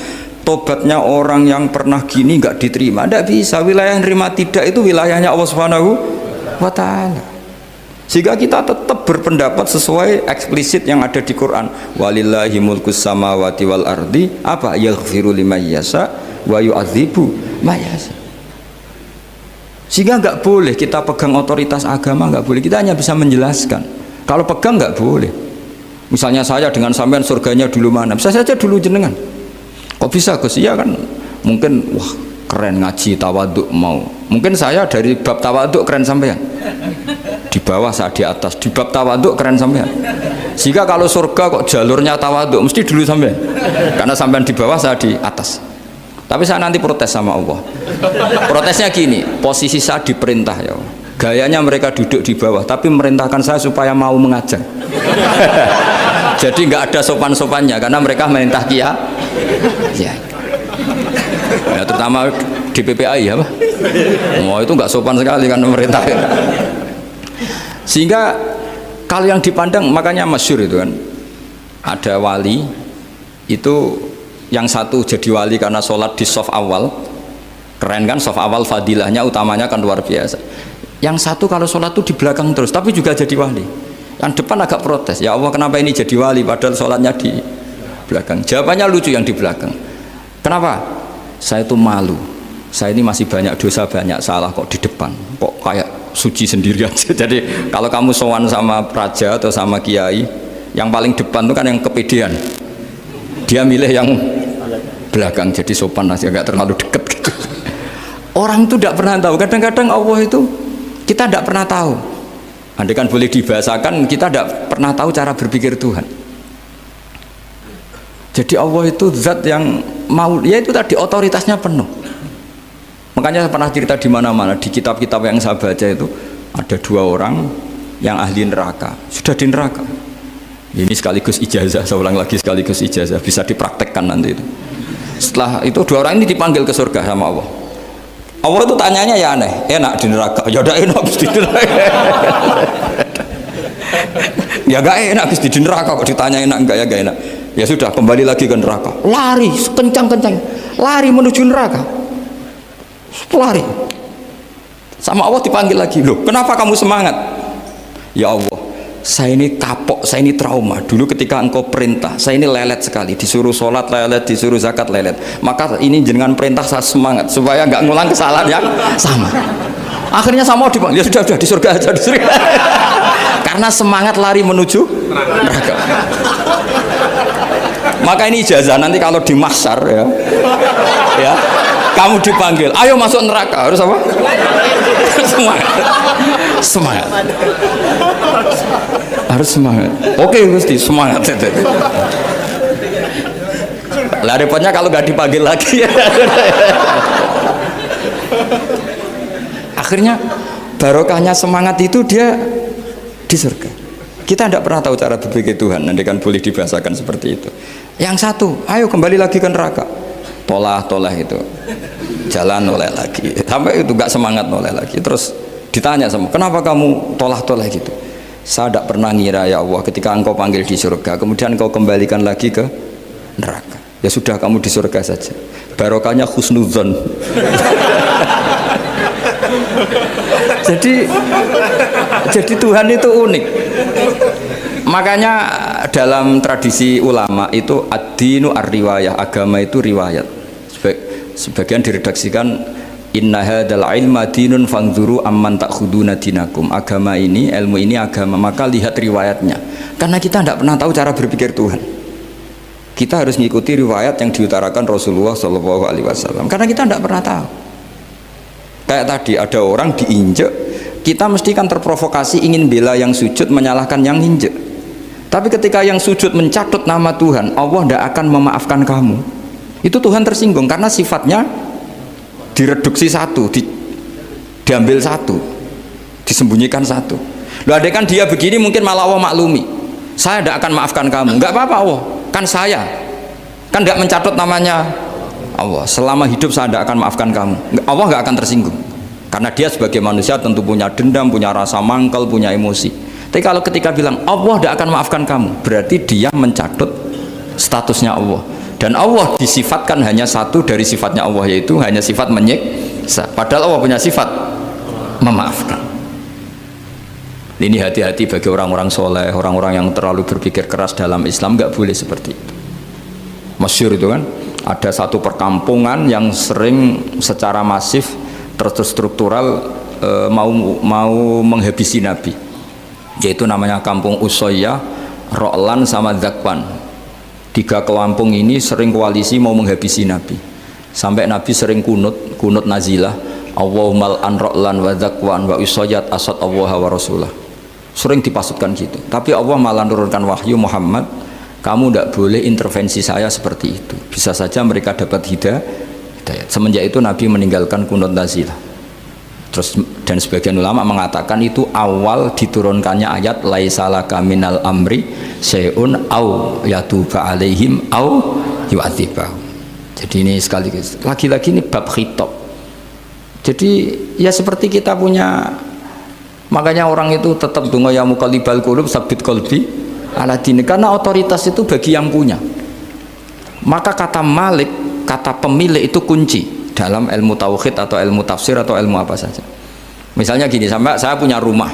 [SPEAKER 1] tobatnya orang yang pernah gini nggak diterima. Tidak bisa. Wilayah yang nerima tidak itu wilayahnya Allah Subhanahu wa Ta'ala. Sehingga kita tetap berpendapat sesuai eksplisit yang ada di Quran. Walillahi mulkus samawati wal ardi, apa? Yaghfiru liman yasha wa yu'adzibu man yasha. Sehingga nggak boleh kita pegang otoritas agama, nggak boleh. Kita hanya bisa menjelaskan. Kalau pegang nggak boleh. Misalnya saya dengan sampean surganya dulu mana? Bisa saja dulu jenengan. Kok bisa Gus? Iya kan? Mungkin wah keren ngaji tawaduk mau. Mungkin saya dari bab tawaduk keren sampean. Di bawah saya di atas, di bab tawaduk keren sampean. Sehingga kalau surga kok jalurnya tawaduk mesti dulu sampean, karena sampean di bawah saya di atas. Tapi saya nanti protes sama Allah. Protesnya gini, posisi saya diperintah ya Allah. Gayanya mereka duduk di bawah, tapi merintahkan saya supaya mau mengajar. Jadi nggak ada sopan-sopannya, karena mereka merintah ya. Ya terutama di PPAI ya, oh itu nggak sopan sekali kan merintah. Sehingga kalau yang dipandang, makanya masyhur itu kan, ada wali itu yang satu jadi wali karena sholat di shaf awal, keren kan, shaf awal fadilahnya utamanya kan luar biasa. Yang satu kalau sholat itu di belakang terus, tapi juga jadi wali. Yang depan agak protes, ya Allah kenapa ini jadi wali padahal sholatnya di belakang. Jawabannya lucu yang di belakang. Kenapa? Saya itu malu, saya ini masih banyak dosa, banyak salah, kok di depan kok kayak suci sendiri aja. Jadi kalau kamu sowan sama raja atau sama kiai, yang paling depan itu kan yang kepedean, dia milih yang belakang jadi sopan aja, nggak terlalu deket gitu. Orang itu tidak pernah tahu. Kadang-kadang Allah itu kita tidak pernah tahu. Andai kan boleh dibahasakan, kita tidak pernah tahu cara berpikir Tuhan. Jadi Allah itu zat yang mau, ya itu tadi otoritasnya penuh. Makanya saya pernah cerita di mana-mana, di kitab-kitab yang saya baca itu ada 2 orang yang ahli neraka, sudah di neraka. Ini sekaligus ijazah, saya ulang lagi sekaligus ijazah, bisa dipraktekkan nanti itu. Setelah itu 2 orang ini dipanggil ke surga sama Allah. Allah itu tanyanya ya aneh, enak di neraka? Ya udah enak di neraka. Ya gak enak di neraka, kok ditanya enak enggak, ya gak enak. Ya sudah, kembali lagi ke neraka, lari kencang-kencang, lari menuju neraka, lari sama Allah. Dipanggil lagi, loh kenapa kamu semangat? Ya Allah, saya ini kapok, saya ini trauma. Dulu ketika engkau perintah, saya ini lelet sekali, disuruh sholat lelet, disuruh zakat lelet. Maka ini jenengan perintah saya semangat supaya nggak ngulang kesalahan yang sama. Akhirnya sama dipanggil, ya sudah di surga aja, di surga. Karena semangat lari menuju neraka. Maka ini ijazah nanti kalau di mahsyar ya, ya kamu dipanggil, ayo masuk neraka, harus apa? Semangat, semangat, harus semangat. Oke Gusti, semangat. Lah repotnya kalau nggak dipanggil lagi. Akhirnya barokahnya semangat itu dia di surga. Kita tidak pernah tahu cara berpikir Tuhan, nanti kan boleh dibahasakan seperti itu. Yang satu, ayo kembali lagi ke neraka, tolah itu, jalan noleh lagi, sampai itu gak semangat noleh lagi. Terus ditanya sama, kenapa kamu tolah gitu? Saya tidak pernah ngira ya Allah, ketika engkau panggil di surga, kemudian engkau kembalikan lagi ke neraka. Ya sudah, kamu di surga saja. Barokahnya husnudzon. jadi Tuhan itu unik. Makanya dalam tradisi ulama itu ad-dinu ar-riwayah, agama itu riwayat. Sebagian diredaksikan inna hadzal ilma dinun fanzuru amman ta'khuduna dinakum. Agama ini, ilmu ini agama, maka lihat riwayatnya. Karena kita tidak pernah tahu cara berpikir Tuhan. Kita harus mengikuti riwayat yang diutarakan Rasulullah SAW. Karena kita tidak pernah tahu. Kayak tadi ada orang diinjek, kita mesti kan terprovokasi ingin bela yang sujud menyalahkan yang injek. Tapi ketika yang sujud mencatut nama Tuhan, Allah tidak akan memaafkan kamu. Itu Tuhan tersinggung karena sifatnya direduksi satu, diambil satu, disembunyikan satu. Loh, ada kan dia begini mungkin malah Allah maklumi. Saya tidak akan maafkan kamu. Enggak apa-apa Allah, kan saya kan tidak mencatut namanya Allah. Selama hidup saya tidak akan maafkan kamu. Allah nggak akan tersinggung karena dia sebagai manusia tentu punya dendam, punya rasa mangkal, punya emosi. Tapi kalau ketika bilang Allah tidak akan maafkan kamu, berarti dia mencatut statusnya Allah. Dan Allah disifatkan hanya satu dari sifatnya Allah, yaitu hanya sifat menyiksa. Padahal Allah punya sifat memaafkan. Ini hati-hati bagi orang-orang soleh, orang-orang yang terlalu berpikir keras dalam Islam, nggak boleh seperti itu. Masyhur itu kan, ada satu perkampungan yang sering secara masif terstruktural mau menghabisi Nabi, yaitu namanya kampung Usoyyah, Ro'lan sama Zakwan. 3 kampung ini sering koalisi mau menghabisi Nabi, sampai Nabi sering kunut nazilah, Allahumma an Ro'lan wa Zakwan wa Usoyyat asad Allah wa Rasulah. Sering dipasutkan gitu, tapi Allah malah menurunkan wahyu, Muhammad kamu tidak boleh intervensi saya seperti itu, bisa saja mereka dapat hidayah. Semenjak itu Nabi meninggalkan kunut nazilah. Terus dan sebagian ulama mengatakan itu awal diturunkannya ayat laisalaka minal amri syai'un au yatuba alaihim au yu'adzibahum. Jadi ini sekali lagi-lagi ini bab khitab. Jadi ya seperti kita punya, makanya orang itu tetap donga ya muqallibal qulub sabit qalbi ala dini, karena otoritas itu bagi yang punya. Maka kata malik, kata pemilik itu kunci dalam ilmu tauhid atau ilmu tafsir atau ilmu apa saja. Misalnya gini, sampai saya punya rumah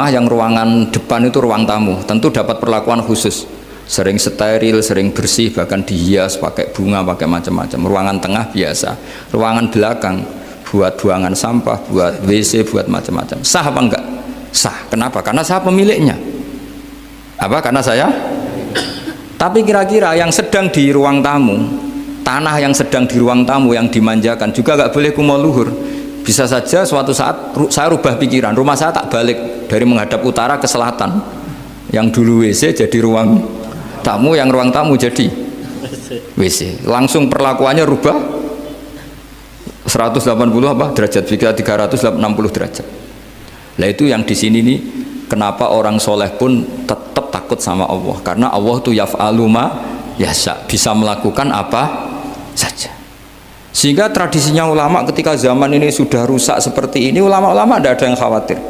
[SPEAKER 1] yang ruangan depan itu ruang tamu, tentu dapat perlakuan khusus, sering steril, sering bersih, bahkan dihias pakai bunga, pakai macam-macam. Ruangan tengah biasa, ruangan belakang buat buangan sampah, buat WC, buat macam-macam. Sah apa enggak? Sah. Kenapa? Karena saya pemiliknya. Apa? Karena saya. Tapi kira-kira yang sedang di ruang tamu, tanah yang sedang di ruang tamu yang dimanjakan juga nggak boleh kumo luhur. Bisa saja suatu saat saya rubah pikiran, rumah saya tak balik dari menghadap utara ke selatan, yang dulu WC jadi ruang tamu, yang ruang tamu jadi WC. Langsung perlakuannya rubah 180 apa derajat, 360 derajat. Nah itu yang di sini nih, kenapa orang soleh pun tetap takut sama Allah, karena Allah tuh yaf'alu ma yasha, bisa melakukan apa saja. Sehingga tradisinya ulama ketika zaman ini sudah rusak seperti ini, ulama-ulama tidak ada yang khawatir,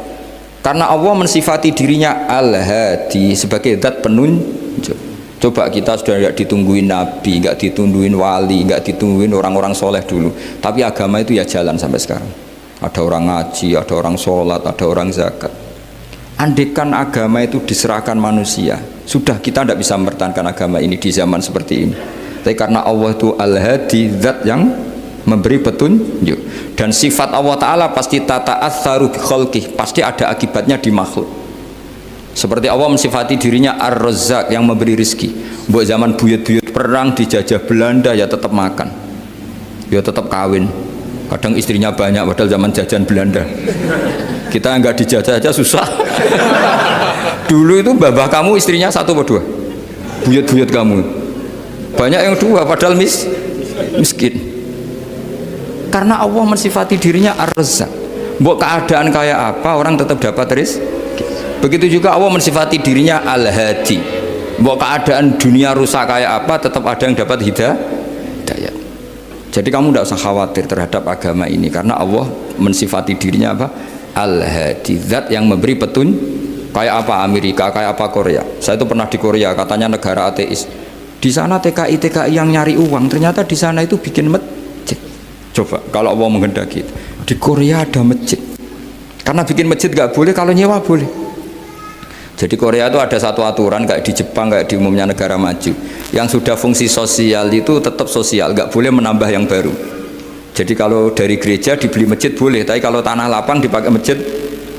[SPEAKER 1] karena Allah mensifati dirinya al-hadi sebagai zat penunjuk. Coba kita sudah tidak ditungguin nabi, nggak ditungguin wali, nggak ditungguin orang-orang soleh dulu, tapi agama itu ya jalan sampai sekarang. Ada orang ngaji, ada orang sholat, ada orang zakat. Andaikan agama itu diserahkan manusia, sudah kita tidak bisa mempertahankan agama ini di zaman seperti ini. Tapi karena Allah itu al-hadi, zat yang memberi petunjuk, dan sifat Allah Ta'ala pasti tata'atsaru bi khalqih, pasti ada akibatnya di makhluk. Seperti Allah mensifati dirinya ar-razzaq, yang memberi rizki. Buat zaman buyut-buyut perang dijajah Belanda ya tetap makan, ya tetap kawin. Kadang istrinya banyak, padahal zaman jajan Belanda. Kita nggak dijajah aja susah. Dulu itu babah kamu istrinya 1 atau 2, buyut-buyut kamu banyak yang 2, padahal miskin. Karena Allah mensifati dirinya ar-razzaq. Mbok keadaan kayak apa orang tetap dapat rezeki. Begitu juga Allah mensifati dirinya Al-Hadi. Mbok keadaan dunia rusak kayak apa tetap ada yang dapat hidayah. Jadi kamu tidak usah khawatir terhadap agama ini karena Allah mensifati dirinya apa? Al-Hadi, zat yang memberi kayak apa Amerika, kayak apa Korea. Saya itu pernah di Korea, katanya negara ateis. Di sana TKI yang nyari uang, ternyata di sana itu bikin masjid. Coba kalau Allah menghendaki, di Korea ada masjid. Karena bikin masjid gak boleh, kalau nyewa boleh. Jadi Korea itu ada satu aturan kayak di Jepang, kayak di umumnya negara maju. Yang sudah fungsi sosial itu tetap sosial, gak boleh menambah yang baru. Jadi kalau dari gereja dibeli masjid boleh, tapi kalau tanah lapang dipakai masjid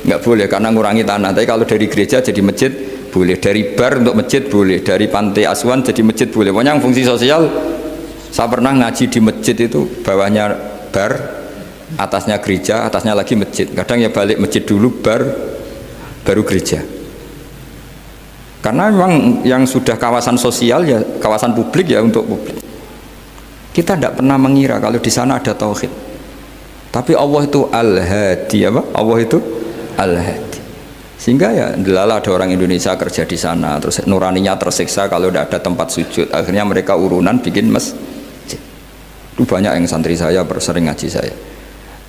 [SPEAKER 1] nggak boleh karena ngurangi tanah. Tapi kalau dari gereja jadi masjid boleh, dari bar untuk masjid boleh, dari pantai asuhan jadi masjid boleh. Pokoknya yang fungsi sosial. Saya pernah ngaji di masjid itu bawahnya bar, atasnya gereja, atasnya lagi masjid. Kadang ya balik masjid dulu, bar, baru gereja. Karena memang yang sudah kawasan sosial ya kawasan publik ya untuk publik. Kita tidak pernah mengira kalau di sana ada tauhid. Tapi Allah itu Al-Hadi, apa? Allah itu Al-Hadi. Sehingga ya delala ada orang Indonesia kerja di sana, terus nuraninya tersiksa kalau tidak ada tempat sujud. Akhirnya mereka urunan bikin masjid. Itu banyak yang santri saya sering ngaji saya.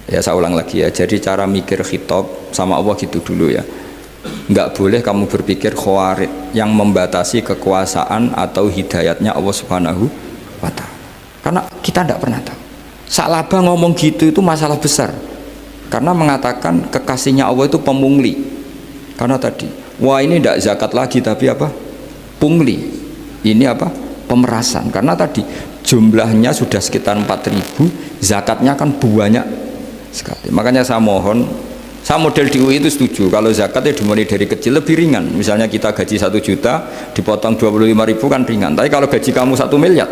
[SPEAKER 1] Ya saya ulang lagi ya. Jadi cara mikir khitab sama Allah gitu dulu ya. Enggak boleh kamu berpikir khawarid yang membatasi kekuasaan atau hidayatnya Allah Subhanahu wa ta'ala. Karena kita tidak pernah tahu. Salaba ngomong gitu itu masalah besar. Karena mengatakan kekasihnya Allah itu pemungli. Karena tadi, wah ini tidak zakat lagi tapi apa? Pungli. Ini apa? Pemerasan. Karena tadi jumlahnya sudah sekitar 4.000, zakatnya kan banyak sekali. Makanya saya mohon, saya model di UI itu setuju kalau zakatnya dimulai dari kecil lebih ringan. Misalnya kita gaji 1 juta dipotong 25.000 kan ringan. Tapi kalau gaji kamu 1 miliar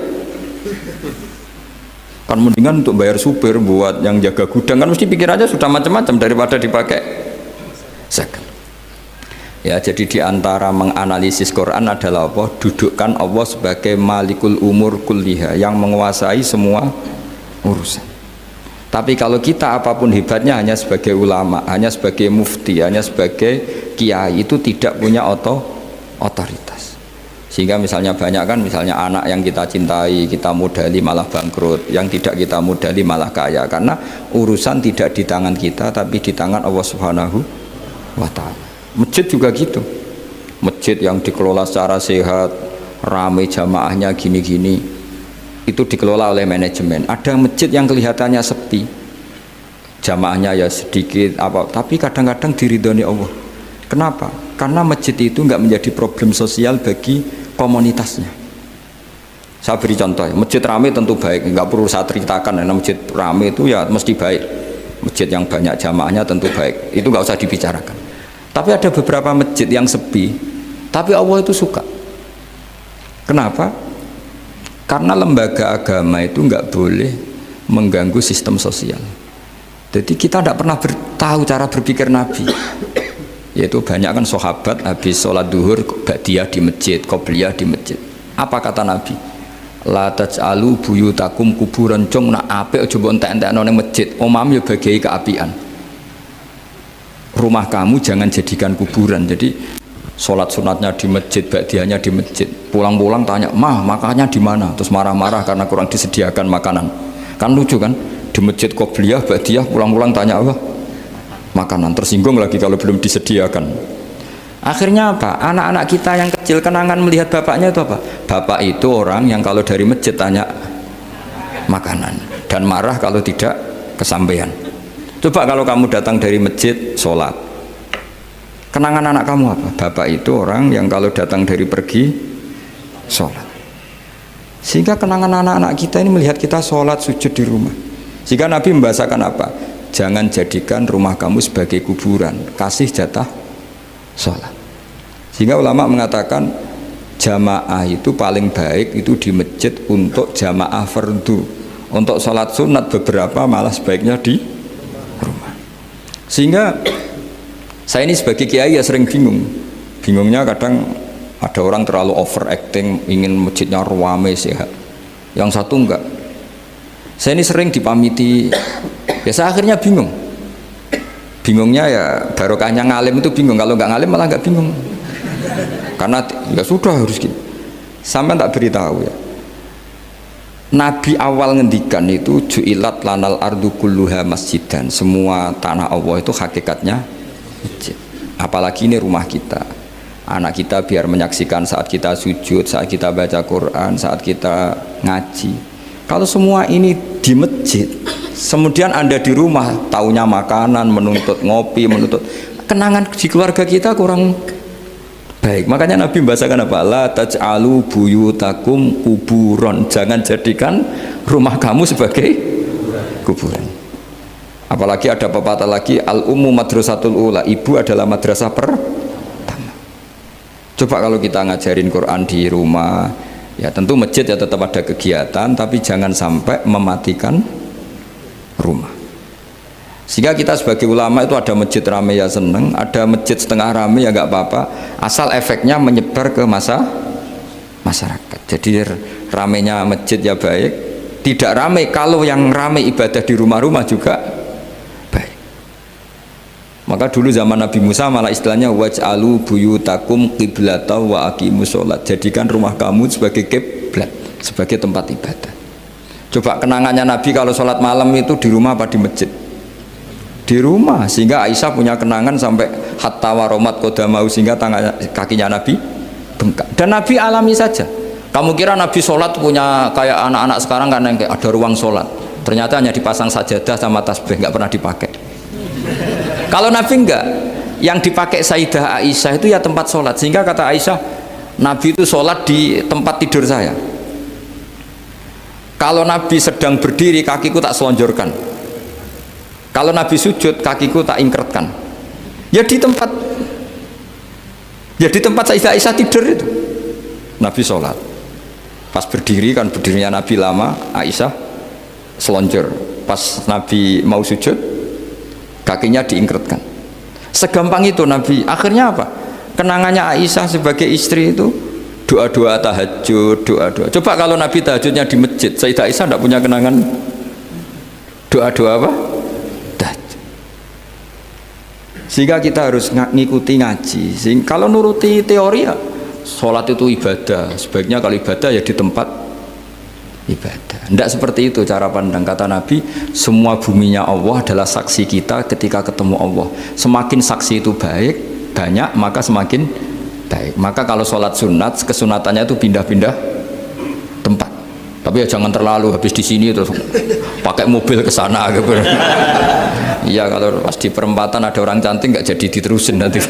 [SPEAKER 1] kan mendingan untuk bayar supir buat yang jaga gudang, kan mesti pikir aja sudah macam-macam daripada dipakai zakat. Ya, jadi diantara menganalisis Quran adalah apa? Dudukkan Allah sebagai malikul umur kulliha, yang menguasai semua urusan. Tapi kalau kita apapun hebatnya hanya sebagai ulama, hanya sebagai mufti, hanya sebagai kiai, itu tidak punya otoritas. Sehingga misalnya banyak kan, misalnya anak yang kita cintai, kita modali malah bangkrut, yang tidak kita modali malah kaya, karena urusan tidak di tangan kita tapi di tangan Allah Subhanahu wa ta'ala. Masjid juga gitu, masjid yang dikelola secara sehat, ramai jamaahnya gini-gini, itu dikelola oleh manajemen. Ada masjid yang kelihatannya sepi, jamaahnya ya sedikit apa, tapi kadang-kadang diridhoni Allah. Kenapa? Karena masjid itu nggak menjadi problem sosial bagi komunitasnya. Saya beri contoh, masjid ramai tentu baik, nggak perlu saya ceritakan, karena masjid ramai itu ya mesti baik. Masjid yang banyak jamaahnya tentu baik, itu nggak usah dibicarakan. Tapi ada beberapa masjid yang sepi, tapi Allah itu suka. Kenapa? Karena lembaga agama itu nggak boleh mengganggu sistem sosial. Jadi kita tidak pernah tahu cara berpikir Nabi. Yaitu banyak kan sahabat habis sholat duhur ba'diyah di masjid, qobliyah di masjid. Apa kata Nabi? La taj'alu buyutakum kuburan, cung nak apik aja mbok entek-entekno ning masjid. Omam ya bagai keapian. Rumah kamu jangan jadikan kuburan. Jadi sholat sunatnya di masjid, ba'diyahnya di masjid. Pulang-pulang tanya, "Mah, makannya di mana?" Terus marah-marah karena kurang disediakan makanan. Kan lucu kan? Di masjid qobliyah, ba'diyah, pulang-pulang tanya apa? Makanan. Tersinggung lagi kalau belum disediakan. Akhirnya apa? Anak-anak kita yang kecil kenangan melihat bapaknya itu apa? Bapak itu orang yang kalau dari masjid tanya makanan dan marah kalau tidak kesampaian. Coba kalau kamu datang dari masjid sholat, kenangan anak kamu apa? Bapak itu orang yang kalau datang dari pergi sholat. Sehingga kenangan anak-anak kita ini melihat kita sholat sujud di rumah. Sehingga Nabi membahasakan apa? Jangan jadikan rumah kamu sebagai kuburan, kasih jatah sholat. Sehingga ulama mengatakan jamaah itu paling baik itu di masjid untuk jamaah fardu. Untuk sholat sunat beberapa malah sebaiknya di rumah. Sehingga saya ini sebagai kiai ya sering bingung. Bingungnya kadang ada orang terlalu overacting, ingin masjidnya ramai sehat. Yang satu enggak. Saya ini sering dipamiti. Ya saya akhirnya bingung. Bingungnya ya barokahnya ngalim itu bingung, kalau nggak ngalim malah nggak bingung. Karena ya sudah harus gitu. Sampai tak beritahu ya. Nabi awal ngendikan itu ju'ilat lanal ardu kulluha masjidan. Semua tanah Allah itu hakikatnya masjid. Apalagi ini rumah kita. Anak kita biar menyaksikan saat kita sujud, saat kita baca Quran, saat kita ngaji. Kalau semua ini di masjid, kemudian Anda di rumah taunya makanan, menuntut ngopi, menuntut kenangan di keluarga kita kurang baik. Makanya Nabi membahasakan apa? La taj'alu buyutakum kuburon. Jangan jadikan rumah kamu sebagai kuburan. Apalagi ada pepatah lagi, al-ummu madrasatul ula, ibu adalah madrasah pertama. Coba kalau kita ngajarin Quran di rumah, ya tentu masjid ya tetap ada kegiatan, tapi jangan sampai mematikan rumah. Sehingga kita sebagai ulama itu ada masjid rame ya seneng, ada masjid setengah rame ya nggak apa-apa, asal efeknya menyebar ke masyarakat. Jadi ramenya masjid ya baik, tidak rame kalau yang rame ibadah di rumah-rumah juga baik. Maka dulu zaman Nabi Musa malah istilahnya waj'alu buyutakum qiblata wa aqimus sholat. Jadikan rumah kamu sebagai kiblat, sebagai tempat ibadah. Coba kenangannya Nabi kalau sholat malam itu di rumah apa di masjid? Di rumah, sehingga Aisyah punya kenangan sampai hatta waromat qodamau, sehingga kakinya Nabi bengkak. Dan Nabi alami saja. Kamu kira Nabi sholat punya kayak anak-anak sekarang kan yang kayak ada ruang sholat, ternyata hanya dipasang sajadah sama tasbih, nggak pernah dipakai. Kalau Nabi enggak, yang dipakai Sayyidah Aisyah itu ya tempat sholat. Sehingga kata Aisyah, Nabi itu sholat di tempat tidur saya. Kalau Nabi sedang berdiri, kakiku tak selonjorkan. Kalau Nabi sujud, kakiku tak ingkretkan. Ya di tempat Sayyidah Aisyah tidur itu Nabi sholat. Pas berdiri kan berdirinya Nabi lama, Aisyah selonjor. Pas Nabi mau sujud, kakinya diingkretkan. Segampang itu Nabi. Akhirnya apa? Kenangannya Aisyah sebagai istri itu doa-doa tahajud, doa-doa. Coba kalau Nabi tahajudnya di masjid, Sayyidah Aisyah tidak punya kenangan doa-doa apa? Tahajud. Sehingga kita harus ngikuti ngaji. Kalau nuruti teori ya sholat itu ibadah, sebaiknya kalau ibadah ya di tempat ibadah. Tidak seperti itu cara pandang. Kata Nabi, semua buminya Allah adalah saksi kita ketika ketemu Allah. Semakin saksi itu banyak, maka semakin baik. Maka kalau sholat sunat, kesunatannya itu pindah-pindah tempat. Tapi ya jangan terlalu habis di sini terus pakai mobil ke sana gitu. Iya, kalau pas di perempatan ada orang cantik nggak jadi diterusin nanti.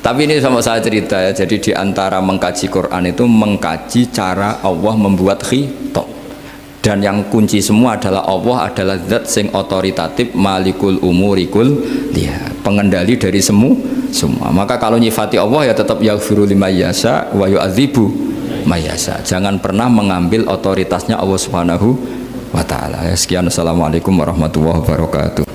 [SPEAKER 1] Tapi ini sama saya cerita ya, jadi di antara mengkaji Quran itu mengkaji cara Allah membuat khitab. Dan yang kunci semua adalah Allah adalah zat sing otoritatif, malikul umurikul dia, pengendali dari semua. Maka kalau nyifati Allah ya tetap yaghfiru liman yasha wa yu'adzibu may yasha. Jangan pernah mengambil otoritasnya Allah Subhanahu wa taala. Sekian, assalamualaikum warahmatullahi wabarakatuh.